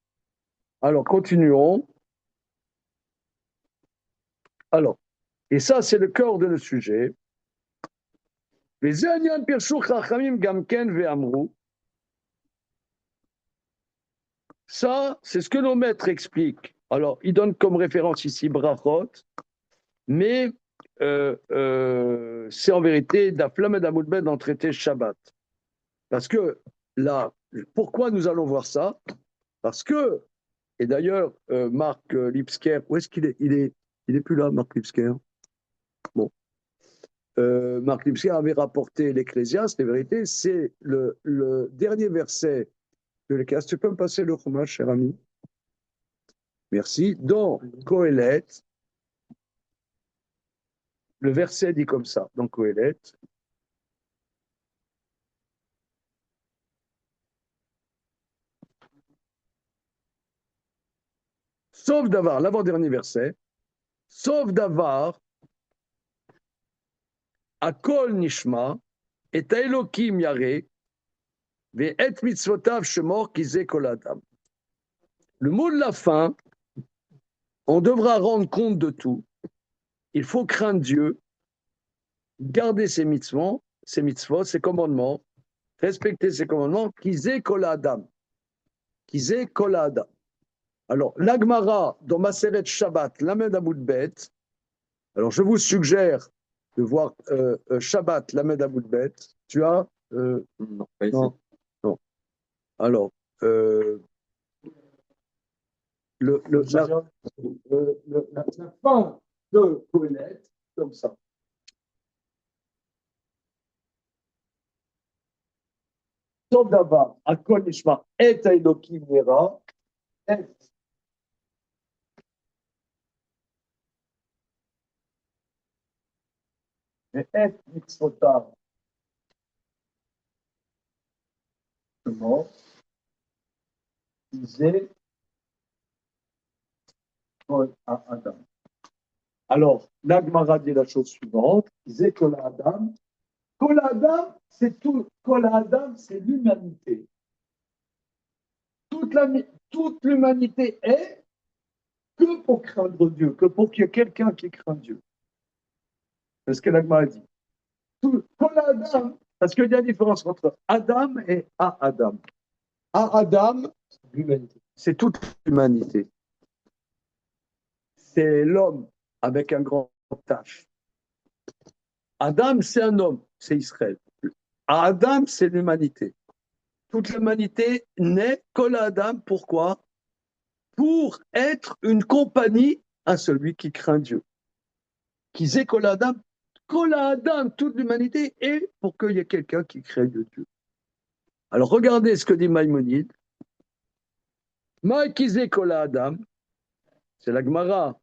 Alors, continuons. Alors, et ça, c'est le cœur de le sujet. Les Anyan Pirshu Chachamim Gamken Ve'amru. Ça, c'est ce que nos maîtres expliquent. Alors, ils donnent comme référence ici Brachot, mais c'est en vérité d'Aflam et d'Amoudbed dans le traité Shabbat. Parce que là, pourquoi nous allons voir ça? Parce que, et d'ailleurs, Marc Lipsker, où est-ce qu'il est? Il est plus là, Marc Lipsker. Bon. Marc Lipsker avait rapporté l'Ecclésiaste, en vérité, c'est le dernier verset de l'Ecclésiaste. Tu peux me passer le chumash, cher ami? Merci. Dans Kohelet, le verset dit comme ça, dans Kohelet. Sauf d'avar, l'avant-dernier verset, sauf d'avar, Akol Nishma, et Elokim Yare, ve et mitzvotav shemor kizeh kol adam. Le mot de la fin, on devra rendre compte de tout. Il faut craindre Dieu, garder ses mitzvot, ses commandements, respecter ses commandements, kizeh kol adam. Kizeh kol adam. Alors, l'Agmara, dans Maseret Shabbat, Lamed Amoud Bet, alors je vous suggère de voir Shabbat, Lamed Amoud Bet. Tu as Non, pas ici. Non, non. Alors, la fin de Kohelet, comme ça. Sauf d'abord, Akol Nishma et Elokim Nera, et et Mitzvotav, comment disait Kol Adam. Alors, l'Agmara dit la chose suivante, disait Kol Adam. Kol Adam, c'est tout. Kol Adam, c'est l'humanité. Toute l'humanité est que pour craindre Dieu, que pour qu'il y ait quelqu'un qui craint Dieu. C'est ce que l'Agma a dit. Kol Adam, parce qu'il y a une différence entre Adam et A-Adam. A-Adam, c'est toute l'humanité. C'est l'homme avec un grand H. Adam, c'est un homme, c'est Israël. Adam, c'est l'humanité. Toute l'humanité naît Kol Adam, pourquoi? Pour être une compagnie à celui qui craint Dieu. Qui sait Kol Adam, toute l'humanité, et pour qu'il y ait quelqu'un qui craigne Dieu. Alors regardez ce que dit Maïmonide. Maïkizé Kol Adam, c'est la Gemara.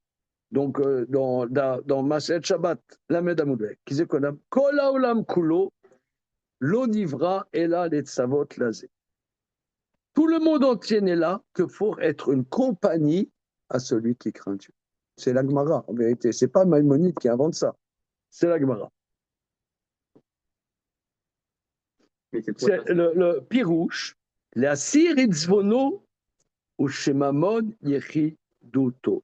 Donc, dans Maset Shabbat, la Medamoudé, Kizé Kol Adam, Kol Haolam Kulo, l'onivra et là les tsavot lazé. Tout le monde entier n'est là que pour être une compagnie à celui qui craint Dieu. C'est la Gemara, en vérité. C'est pas Maïmonide qui invente ça. C'est la Gemara. C'est le Pirouche, la Siritzvono ou Shemamon Yechi Duto.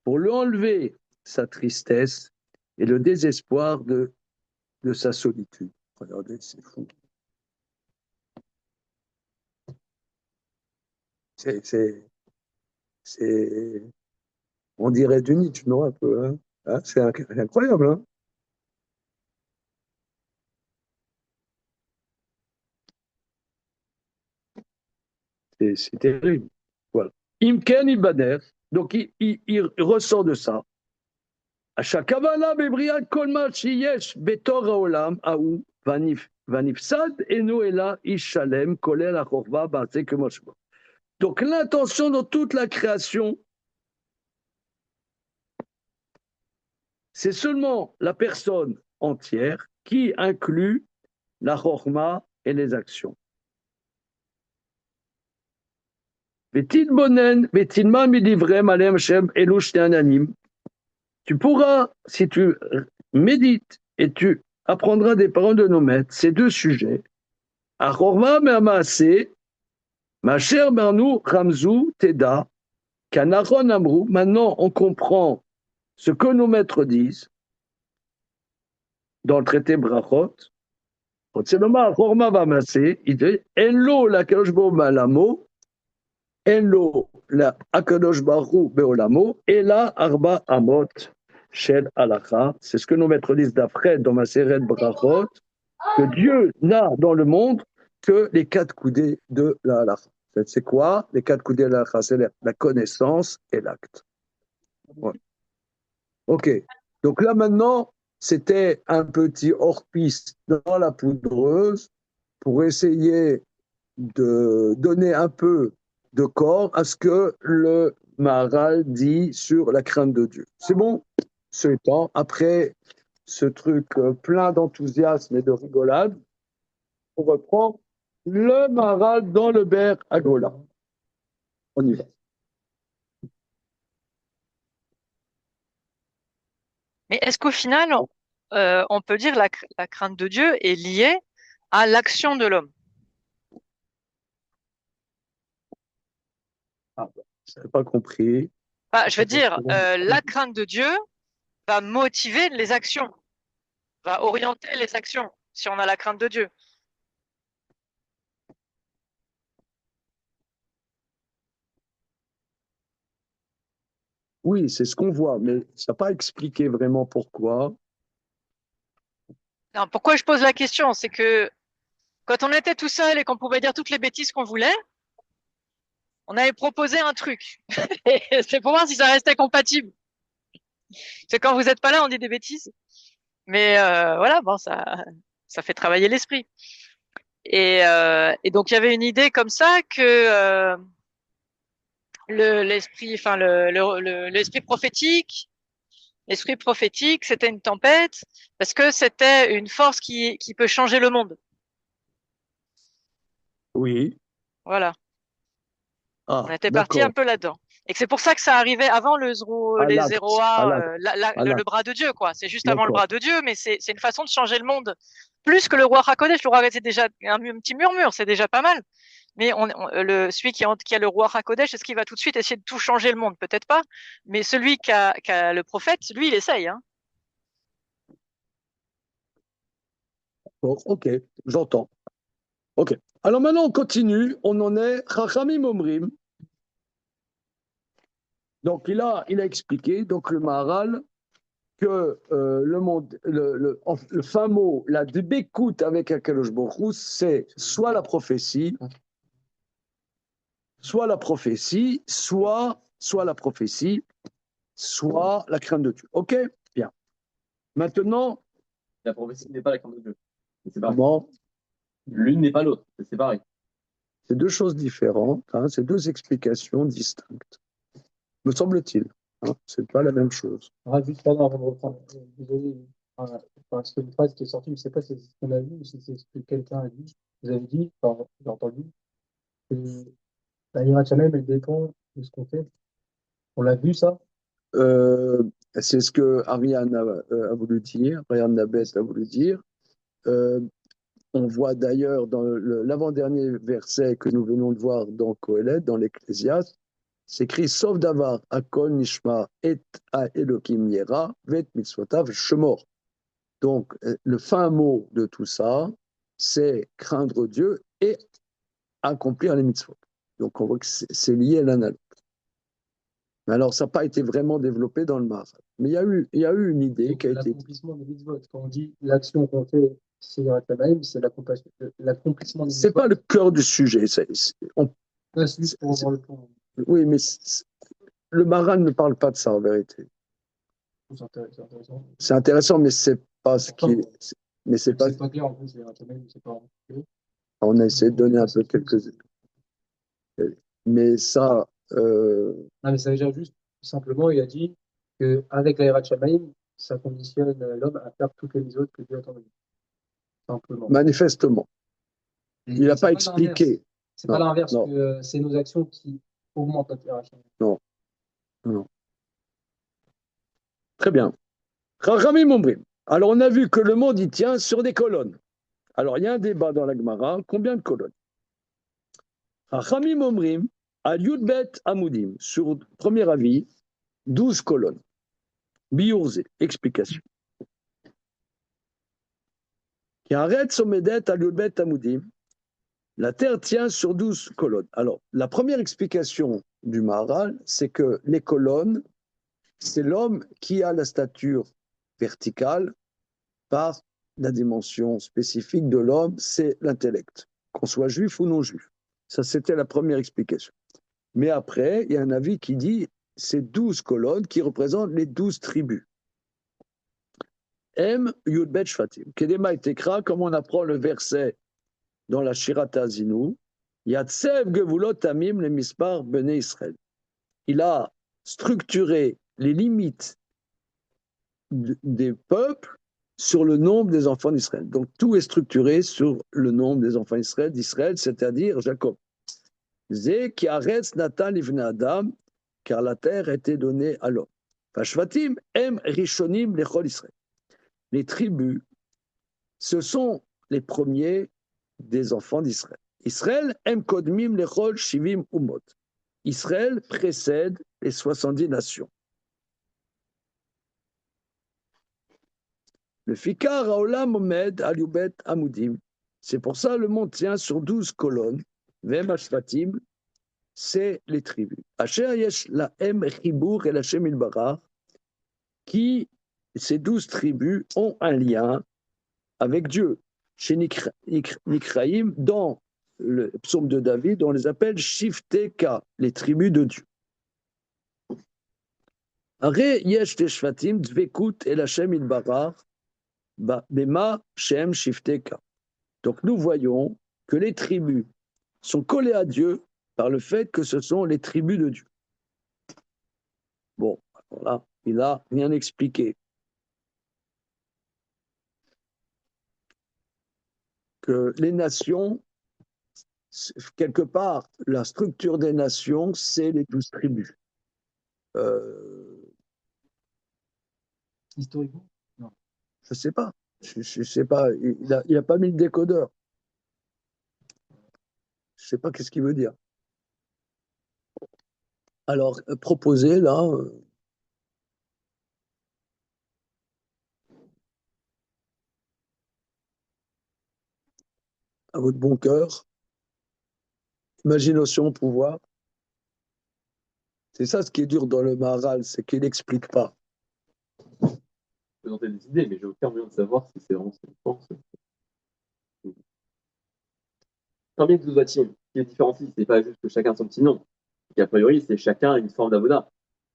Pour lui enlever sa tristesse et le désespoir de sa solitude. Regardez, c'est fou. On dirait du Nietzsche, non, un peu. Hein, c'est incroyable. Hein. C'est terrible. Voilà. Imken Ibaner, donc il ressort de ça. Ashakavana bebriat kolma shiyesh betor haolam aou vanifsad eno ela ishalem kolel achorva ba'atze kemoshba. Donc l'intention dans toute la création, c'est seulement la personne entière qui inclut la chorma et les actions. Tu pourras, si tu médites et tu apprendras des paroles de nos maîtres, ces deux sujets, Achorma me'amaase, Macher bernou ramzou teda, Kanaron amrou, maintenant on comprend ce que nos maîtres disent dans le traité Brachot. C'est le mal, Achorma v'amaase, il dit, Enlo la kadosh bo malamo, Enlo la akadosh baruch beolamo, et la arba amot. Shel Halacha, c'est ce que nos maîtres disent d'après dans ma série de Brachot, que Dieu n'a dans le monde que les 4 coudées de la Halacha. C'est quoi? Les 4 coudées de la Halacha, c'est la connaissance et l'acte. Ouais. Ok. Donc là maintenant, c'était un petit hors-piste dans la poudreuse pour essayer de donner un peu de corps à ce que le Maharal dit sur la crainte de Dieu. C'est bon? Ce temps, après ce truc plein d'enthousiasme et de rigolade, on reprend le Maharal dans le Ber Agola. On y va. Mais est-ce qu'au final, on peut dire la crainte de Dieu est liée à l'action de l'homme? Je n'avais pas compris. Enfin, je veux dire, la crainte de Dieu va motiver les actions, va orienter les actions, si on a la crainte de Dieu. Oui, c'est ce qu'on voit, mais ça n'a pas expliqué vraiment pourquoi. Non, pourquoi je pose la question? C'est que quand on était tout seul et qu'on pouvait dire toutes les bêtises qu'on voulait, on avait proposé un truc. Et c'est pour voir si ça restait compatible. C'est quand vous n'êtes pas là, on dit des bêtises. Mais voilà, bon, ça fait travailler l'esprit. Et donc il y avait une idée comme ça que l'esprit, enfin l'esprit prophétique, c'était une tempête parce que c'était une force qui peut changer le monde. Oui. Voilà. Ah, On était parti un d'accord. peu là-dedans. Et que c'est pour ça que ça arrivait avant À les l'acte, à 0A, l'acte, à le l'acte. bras de Dieu, quoi. C'est juste avant le D'accord. bras de Dieu, mais c'est une façon de changer le monde. Plus que le roi Hakodesh, le roi c'est déjà un petit murmure, c'est déjà pas mal. Mais celui qui a le roi Hakodesh, est-ce qu'il va tout de suite essayer de tout changer le monde? Peut-être pas. Mais celui qui a le prophète, lui, il essaye, hein. Bon, ok, j'entends. Ok. Alors maintenant, on continue. On en est. Chachamim Omrim. Donc, il a expliqué, donc le Maharal, que le monde, le fin mot, la débécoute avec Akadosh Baruch Hu, c'est soit la prophétie, soit la prophétie, soit la prophétie, soit la crainte de Dieu. Ok? Bien. Maintenant, La prophétie n'est pas la crainte de Dieu. C'est séparé. comment? L'une n'est pas l'autre, c'est séparé. C'est deux choses différentes, hein, c'est deux explications distinctes, me semble-t-il. Hein, c'est pas la même chose. Juste pardon avant de reprendre. Désolé. C'est une phrase qui est sortie, je ne sais pas si c'est ce qu'on a vu ou si c'est ce que quelqu'un a dit. Vous avez dit, enfin, j'ai entendu, que la Hirat Shamayim, elle dépend de ce qu'on fait. On l'a vu, ça? Euh, c'est ce que Ariane a voulu dire, Ariane Nabet a voulu dire. Euh, on voit d'ailleurs dans l'avant-dernier verset que nous venons de voir dans Kohelet, dans l'Ecclésiaste, c'est écrit Sauf d'avar akol nishma et a Elohim yera vet mitzvotav shemor. Donc, le fin mot de tout ça, c'est craindre Dieu et accomplir les mitzvot. Donc, on voit que c'est lié l'un à l'autre. Alors, ça n'a pas été vraiment développé dans le Maharal. Mais il y a eu une idée Donc, qui a été. l'accomplissement des mitzvot, quand on dit l'action qu'on fait, c'est Hirat Shamayim, c'est l'accomplissement des C'est mitzvot. pas le cœur du sujet. Là, c'est juste pour avoir le point. Oui, mais le Maharal ne parle pas de ça en vérité. C'est intéressant. C'est intéressant, mais c'est pas ce qui est. Mais c'est pas. C'est pas clair en plus, Hirat Shamayim, c'est pas. On a essayé de donner un peu quelques. Mais ça. Non, mais ça veut dire juste, simplement, il a dit qu'avec la Hirat Shamayim, ça conditionne l'homme à faire toutes les mitzvot que Dieu attend de lui. Simplement. Manifestement. Il n'a pas expliqué. C'est pas l'inverse, Non. que c'est nos actions qui augmentent notre Hirat Shamayim. Non. Très bien. Chachamim Omrim. Alors, on a vu que le monde y tient sur des colonnes. Alors, il y a un débat dans la Gemara. Combien de colonnes? Chachamim Omrim, al Yudbet Amudim, sur premier avis, 12 colonnes. Biurze, explication. Kiaret Somedet al Yudbet Amudim, la terre tient sur 12 colonnes. Alors, la première explication du Maharal, c'est que les colonnes, c'est l'homme qui a la stature verticale par la dimension spécifique de l'homme, c'est l'intellect, qu'on soit juif ou non juif. Ça, c'était la première explication. Mais après, il y a un avis qui dit c'est 12 colonnes qui représentent les 12 tribus. M, Yudbet Shvatim. Kedema et Tekra, comme on apprend le verset dans la Shirata Zinu, Yatsev Gevulot Tamim le Mispar Bene Israël. Il a structuré les limites des peuples sur le nombre des enfants d'Israël. Donc tout est structuré sur le nombre des enfants d'Israël, c'est-à-dire Jacob. Zé qui arrête Nathan Livne Adam, car la terre a été donnée à l'homme. Vashvatim em rishonim lechol Israël. Les tribus, ce sont les premiers des enfants d'Israël. Israël em kodmim lechol shivim umot. Israël précède les 70 nations. Le Fikar Haolam Omed al Yubet Amudim. C'est pour ça le monde tient sur 12 colonnes. Vem Ashvatim, c'est les tribus. Asher yesh lahem chibour el Hashem ilbarach, qui, ces 12 tribus, ont un lien avec Dieu. Chez Nikraïm, dans le psaume de David, on les appelle Shifteka, les tribus de Dieu. Are yesh teshvatim dvekut el Hashem ilbarach, bema shem Shifteka. Donc nous voyons que les tribus sont collées à Dieu par le fait que ce sont les tribus de Dieu. Bon, voilà, il a rien expliqué. Que les nations, quelque part, la structure des nations, c'est les 12 tribus. Historiquement? Je sais pas. Je sais pas. Il a pas mis le décodeur. Je sais pas qu'est-ce qu'il veut dire. Alors, proposez là. À votre bon cœur. Imagination, pouvoir. C'est ça ce qui est dur dans le Maharal, c'est qu'il n'explique pas. Présenter des idées, mais j'ai aucun moyen de savoir si c'est vraiment ce qu'il pense. Combien de Zouzvatim, ce qui est différencié, c'est pas juste que chacun a son petit nom. A priori, c'est chacun une forme d'avoda.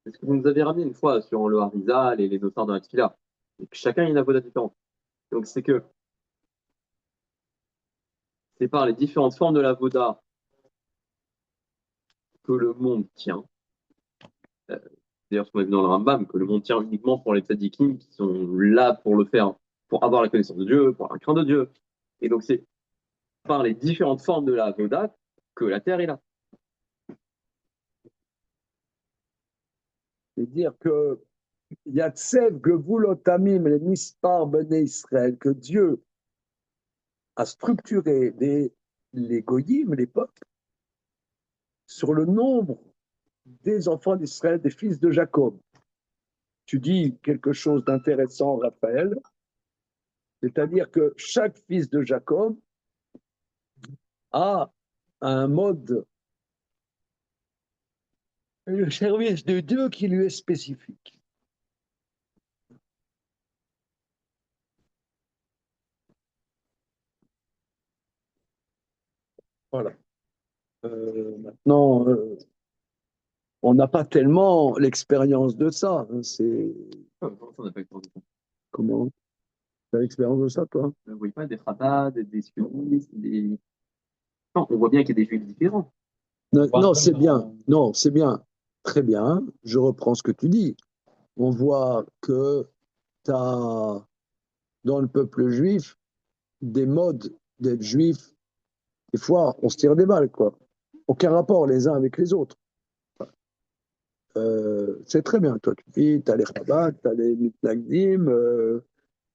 C'est ce que vous nous avez ramené une fois sur le Harizal et les notaires dans la Tfila. Et que chacun a une avoda différente. Donc c'est que c'est par les différentes formes de l'avoda que le monde tient. D'ailleurs, ce qu'on a vu dans le Rambam, que le monde tient uniquement pour les tzadikim qui sont là pour le faire, pour avoir la connaissance de Dieu, pour avoir la crainte de Dieu. Et donc c'est par les différentes formes de l'avoda que la terre est là. C'est-à-dire que Yatsev Gevulotamim les Mispar Bene Israël, que Dieu a structuré les goyim, les peuples, sur le nombre des enfants d'Israël, des fils de Jacob. Tu dis quelque chose d'intéressant, Raphaël, c'est-à-dire que chaque fils de Jacob a un mode, le service de Dieu qui lui est spécifique. Voilà. Maintenant, on n'a pas tellement l'expérience de ça. C'est On n'a pas eu comment? Tu as l'expérience de ça, toi? On ne voit pas des Chabad, des sionistes, des... Non, on voit bien qu'il y a des juifs différents. Non, non, c'est bien. Non, c'est bien. Très bien. Je reprends ce que tu dis. On voit que tu as dans le peuple juif des modes d'être juif. Des fois, on se tire des balles, quoi. Aucun rapport les uns avec les autres. C'est très bien. Toi, tu dis, tu as les Chabad, tu as les Mitnagdim,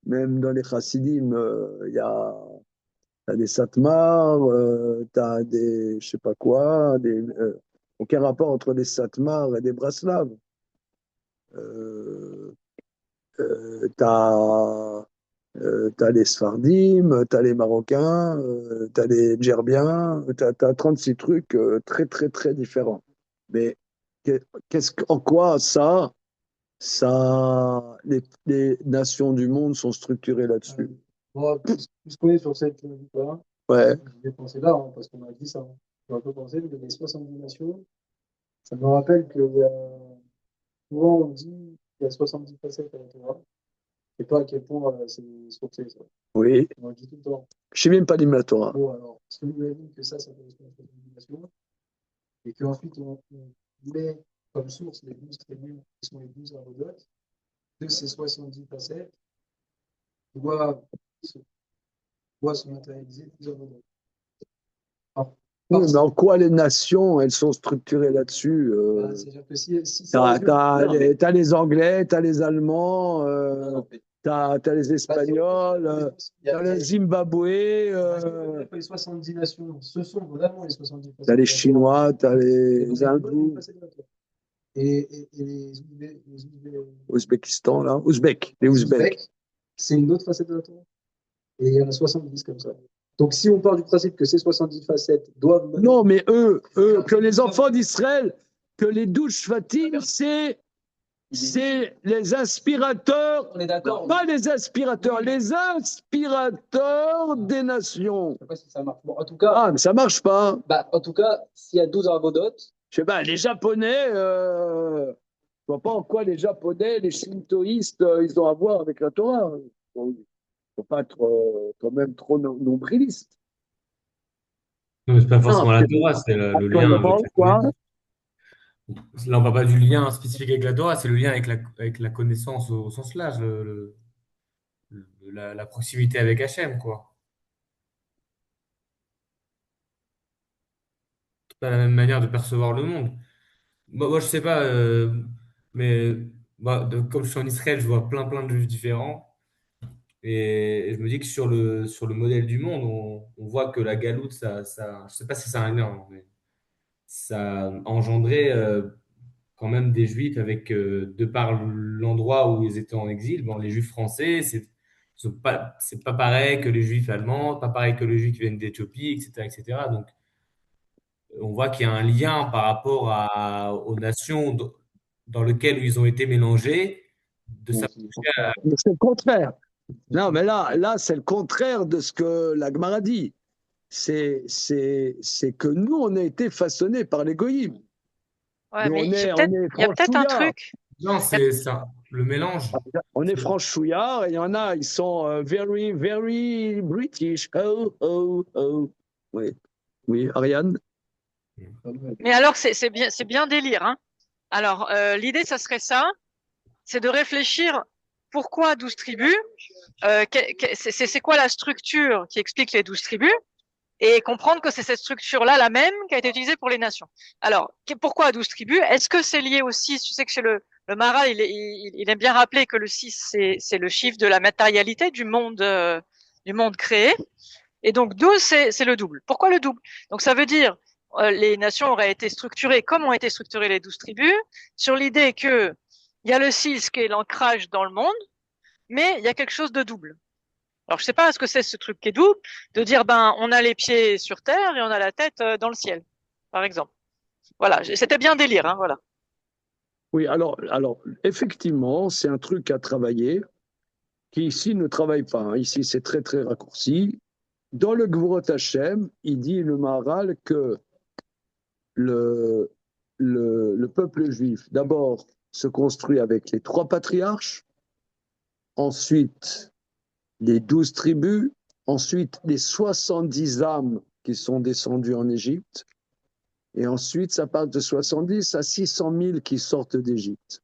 même dans les Chassidim, t'as des Satmar, t'as des je sais pas quoi, aucun rapport entre des Satmar et des Braslav. T'as les Sfardim, t'as les Marocains, t'as les Djerbiens, t'as 36 trucs très très très différents. Mais en quoi les nations du monde sont structurées là-dessus? Moi, plus qu'on est sur cette là, Ouais. je vais penser là, hein, parce qu'on a dit ça. J'ai un peu pensé, mais les 70 nations, ça me rappelle que souvent on dit qu'il y a 70 facettes à la Torah. Je sais pas à quel point c'est sourcé, ça. Oui. On le dit tout le temps. Je sais même pas l'hymne à la Torah. Bon, alors, parce que nous avons dit que ça correspond à 70 nations, et qu'ensuite on met comme source les 12 tribus qui sont les 12 avodotes, de ces 70 facettes, doivent se matérialiser plusieurs avodotes. Oui, mais en quoi les nations, elles sont structurées là-dessus? C'est-à-dire que si t'as les Anglais, t'as les Allemands, t'as les Espagnols, t'as le Zimbabwe, les 70 nations, ce sont vraiment les 70 facettes. t'as les Chinois, t'as les Hindous, et les Ouzbékistan, là, les Ouzbeks. c'est une autre facette de la Torah. Et il y en a 70 comme ça. Donc, si on part du principe que ces 70 facettes doivent mener. Non, mais que les enfants d'Israël, que les 12 Shvatim, c'est les inspirateurs, On est d'accord. pas les aspirateurs, les inspirateurs des nations. Je sais pas si ça marche. Bon, en tout cas, Ah, mais ça marche pas. en tout cas, s'il y a 12 argodotes, Je sais pas, les Japonais, je vois pas en quoi les Japonais, les shintoïstes, ils ont à voir avec la Torah. Il faut pas être quand même trop nombriliste. Non, mais c'est pas Non, forcément la Torah, c'est le lien avec la quoi. connaissance. Là, on parle pas du lien spécifique avec la Torah, c'est le lien avec la connaissance au sens large, la proximité avec Hachem, quoi. C'est pas la même manière de percevoir le monde. Moi, je sais pas, mais comme je suis en Israël, je vois plein de juifs différents. Et je me dis que sur le modèle du monde, on voit que la galoute, je sais pas si c'est un lien, hein, mais ça a engendré quand même des juifs avec, de par l'endroit où ils étaient en exil, bon, les juifs français, c'est pas pareil que les juifs allemands, pas pareil que les juifs qui viennent d'Éthiopie, etc., etc. Donc, on voit qu'il y a un lien par rapport aux nations dans lesquelles ils ont été mélangés, de bon, s'approcher à... Mais c'est le contraire. Non, mais là, c'est le contraire de ce que la Gemara dit. C'est que nous, on a été façonnés par les goyim. Ouais, Nous, mais on est il y a peut-être un franchouillards. truc. Non, Il y a- c'est ça, le mélange. On est franchouillards et il y en a, ils sont very, very British. Oh, oh, oh. Oui, oui, Ariane. Mais alors, c'est bien délire, hein. Alors, l'idée, ça serait ça, c'est de réfléchir pourquoi 12 tribus, c'est quoi la structure qui explique les 12 tribus, et comprendre que c'est cette structure-là la même qui a été utilisée pour les nations. Alors, pourquoi 12 tribus? Est-ce que c'est lié au 6? Tu sais que chez le Marat, il aime bien rappeler que le 6, c'est le chiffre de la matérialité du monde créé. Et donc 12, c'est le double. Pourquoi le double? Donc ça veut dire les nations auraient été structurées comme ont été structurées les 12 tribus, sur l'idée que il y a le 6 qui est l'ancrage dans le monde, mais il y a quelque chose de double. Alors je sais pas ce que c'est ce truc qui est double, de dire ben on a les pieds sur terre et on a la tête dans le ciel, par exemple. Voilà, c'était bien délire, hein, voilà. Oui, alors effectivement, c'est un truc à travailler qui ici ne travaille pas. Hein. Ici, c'est très, très raccourci. Dans le Gvurot Hashem, il dit le Maharal que le, le peuple juif, d'abord, se construit avec les 3 patriarches, ensuite les 12 tribus, ensuite les 70 âmes qui sont descendues en Égypte, et ensuite ça passe de 70 à 600 000 qui sortent d'Égypte.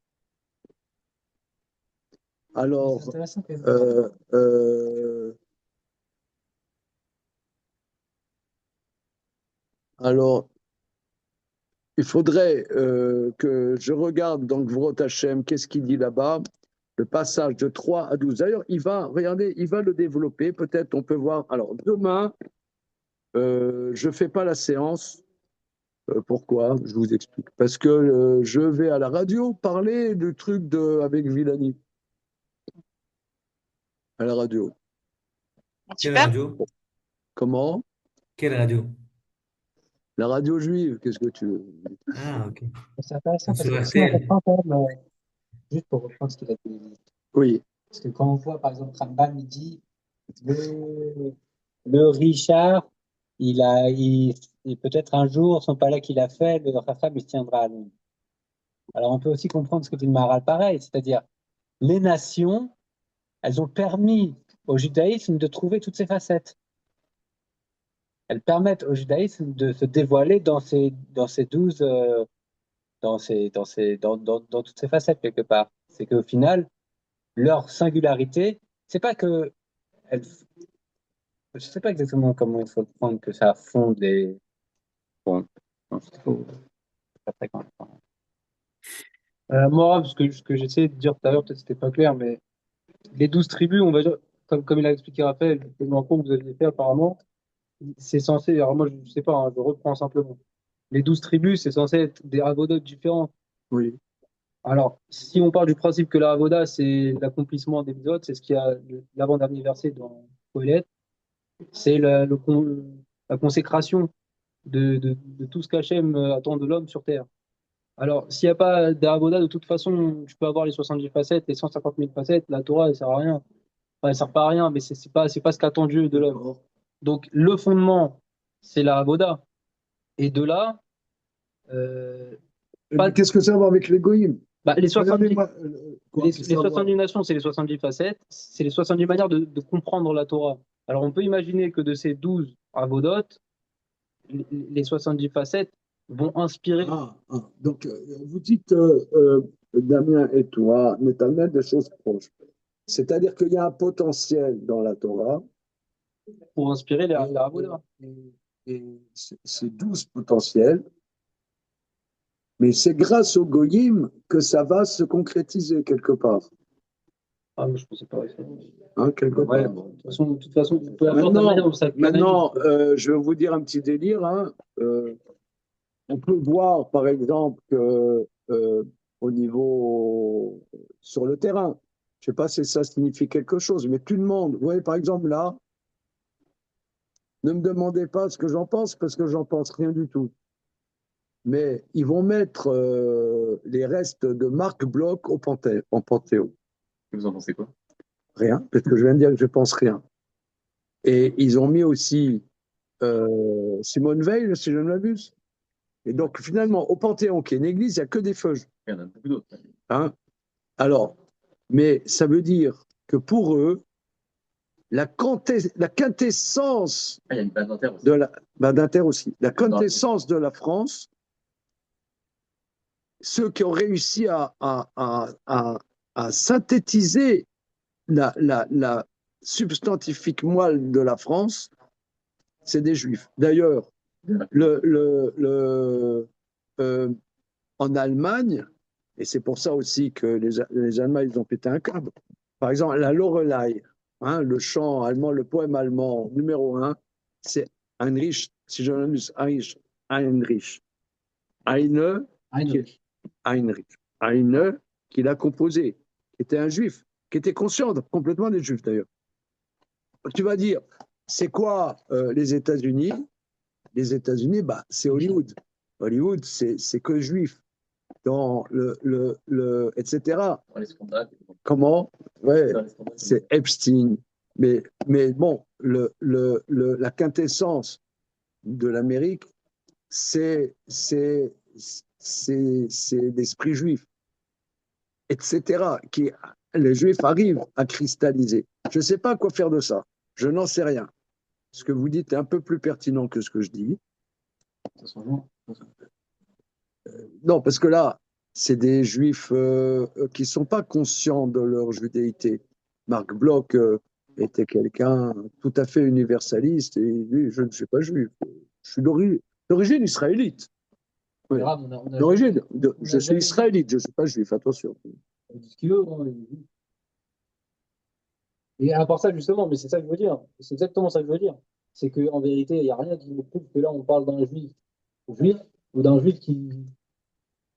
Alors, alors, il faudrait que je regarde dans Gvurot Hashem, qu'est-ce qu'il dit là-bas, le passage de 3 à 12. D'ailleurs, regardez, il va le développer, peut-être on peut voir. Alors, demain, je ne fais pas la séance. Pourquoi? Je vous explique. Parce que je vais à la radio parler du truc avec Villani. À la radio. Quelle Super. radio? Comment? Quelle radio? La radio juive, qu'est-ce que tu veux? Ah, ok. c'est intéressant parce Sur que si on RTL. reprend quand même, juste pour reprendre ce qu'il a dit, Oui. parce que quand on voit par exemple Rambam, il dit le Richard, et peut-être un jour, son palais qu'il a fait, le Rafam, il se tiendra à lui. Alors on peut aussi comprendre ce que dit le Maharal pareil, c'est-à-dire les nations, elles ont permis au judaïsme de trouver toutes ses facettes. Elles permettent au judaïsme de se dévoiler dans ces 12, dans toutes ces facettes quelque part. C'est qu'au final, leur singularité, c'est pas que elles, je sais pas exactement comment il faut le prendre que ça fonde les. Bon, non, c'est faux. C'est pas très grand. Moi, ce que j'essayais de dire tout à l'heure, peut-être c'était pas clair, mais les 12 tribus, on va dire, comme il a expliqué Raphaël, le cours que vous aviez fait apparemment, c'est censé, alors moi je sais pas, hein, je reprends simplement. Les 12 tribus, c'est censé être des avodotes différents. Oui. Alors, si on part du principe que la avoda, c'est l'accomplissement des mitzvot, c'est ce qu'il y a l'avant-dernier verset dans Coëlette, C'est la consécration de tout ce qu'Hachem attend de l'homme sur terre. Alors, s'il n'y a pas d'Avoda, de toute façon, tu peux avoir les 70 facettes, les 150 000 facettes, la Torah, elle sert à rien. Enfin, elle sert pas à rien, mais c'est pas ce qu'attend Dieu de l'homme. Donc, le fondement, c'est la Avoda. Et de là, euh, pas, Qu'est-ce que ça va avec les goïms? les 70, Regardez-moi, quoi, les qu'est-ce que ça va 70 nations, c'est les 70 facettes, c'est les 70 manières de comprendre la Torah. Alors, on peut imaginer que de ces 12 Avodot, les 70 facettes vont inspirer. Donc, vous dites, Damien et toi, Netanel, des choses proches. C'est-à-dire qu'il y a un potentiel dans la Torah, Pour inspirer la Avoda. et c'est 12 potentiels, mais c'est grâce au goyim que ça va se concrétiser quelque part. Ah, mais je pensais pas. Hein, quelque Ouais, part. bon, de toute façon, peu importe la manière dont ça Maintenant, je vais vous dire un petit délire. Hein. On peut voir, par exemple, que au niveau sur le terrain, je ne sais pas si ça signifie quelque chose, mais tout le monde, vous voyez, par exemple, là, ne me demandez pas ce que j'en pense, parce que j'en pense rien du tout. Mais ils vont mettre les restes de Marc Bloch en Panthéon. Vous en pensez quoi? Rien, parce que je viens de dire que je pense rien. Et ils ont mis aussi Simone Veil, si je ne m'abuse. Et donc, finalement, au Panthéon, qui est une église, il n'y a que des feuilles. Il y en a beaucoup d'autres. Hein. Alors, mais ça veut dire que pour eux, la quintessence il y a une base d'Inter aussi. d'Inter aussi, la quintessence de la France, ceux qui ont réussi à synthétiser la substantifique moelle de la France, c'est des Juifs. D'ailleurs, en Allemagne, et c'est pour ça aussi que les Allemands, ils ont pété un câble. Par exemple, la Lorelei, hein, le chant allemand, le poème allemand numéro 1, c'est Heinrich, si je ne m'abuse, Heinrich Heine, qui l'a composé, qui était un juif, qui était conscient complètement des juifs d'ailleurs. Tu vas dire, c'est quoi les États-Unis? Les États-Unis, c'est Hollywood. Hollywood, c'est que juif. Dans etc. Comment? Ouais, c'est Epstein. Mais bon, la quintessence de l'Amérique, c'est l'esprit juif, etc. Les juifs arrivent à cristalliser. Je ne sais pas quoi faire de ça. Je n'en sais rien. Ce que vous dites est un peu plus pertinent que ce que je dis. Non, parce que là, c'est des juifs qui ne sont pas conscients de leur judéité. Marc Bloch était quelqu'un tout à fait universaliste et lui, je ne suis pas juif. Je suis d'origine israélite. Oui. D'origine, je suis israélite, je ne suis pas juif, attention. Ce qu'il veut, hein. Et à part ça, justement, mais c'est ça que je veux dire. C'est exactement ça que je veux dire. C'est qu'en vérité, il n'y a rien qui nous prouve que là, on parle d'un juif ou d'un juif qui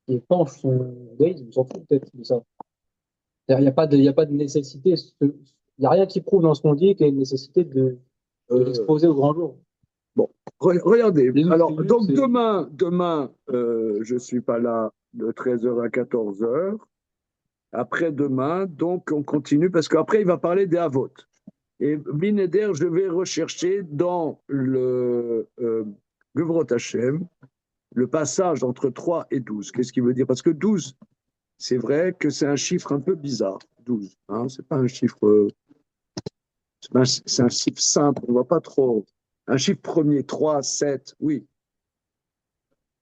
épanche son judaïsme. On s'en fout peut-être de ça. Il n'y a pas de nécessité. Il n'y a rien qui prouve dans ce qu'on dit qu'il y a une nécessité de l'exposer au grand jour. Bon, regardez. Alors, donc demain, je ne suis pas là de 13h à 14h. Après-demain, donc on continue parce qu'après, il va parler des Havot. Et Blinéder, je vais rechercher dans le Gevrot Hashem le passage entre 3 et 12. Qu'est-ce qu'il veut dire? Parce que 12, c'est vrai que c'est un chiffre un peu bizarre. 12, hein, c'est pas un chiffre. C'est un chiffre simple, on ne voit pas trop. Un chiffre premier, 3, 7, oui.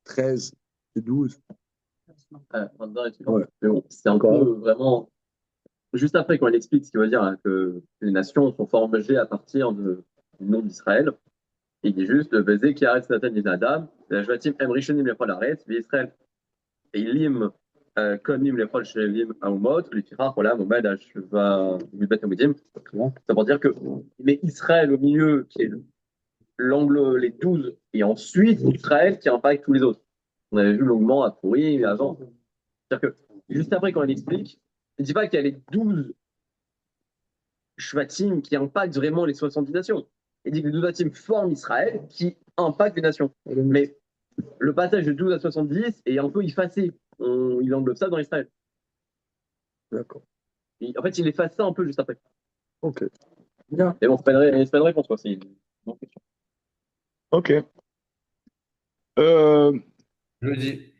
13 et 12. Ouais. Mais bon, c'est un peu vraiment. Juste après, quand il explique ce qu'il veut dire, hein, que les nations sont formées à partir du nom d'Israël, il dit juste Baiser qui arrête Satan et Adam, la Jvatim em Rishonim lechol Aretz, Israël et Lim Konim lechol Shelim Aumot, les Tirach, Olam, Omed, Ashva, Mudbet Amudim. Ça veut dire que mais Israël au milieu, qui est l'angle, les 12, et ensuite Israël qui impacte tous les autres. On avait vu longuement à Pourri avant. C'est-à-dire que juste après, quand il explique, il ne dit pas qu'il y a les 12 Shvatim qui impactent vraiment les 70 nations. et dit que les 12 teams forment Israël, qui impacte les nations. Et le- Mais le passage de 12 à 70 est un peu effacé. Il englobe ça dans Israël. D'accord. En fait, il efface ça un peu juste après. Ok. Bien. Mais bon, c'est pas une réponse, quoi. C'est une question. Ok. Je le dis.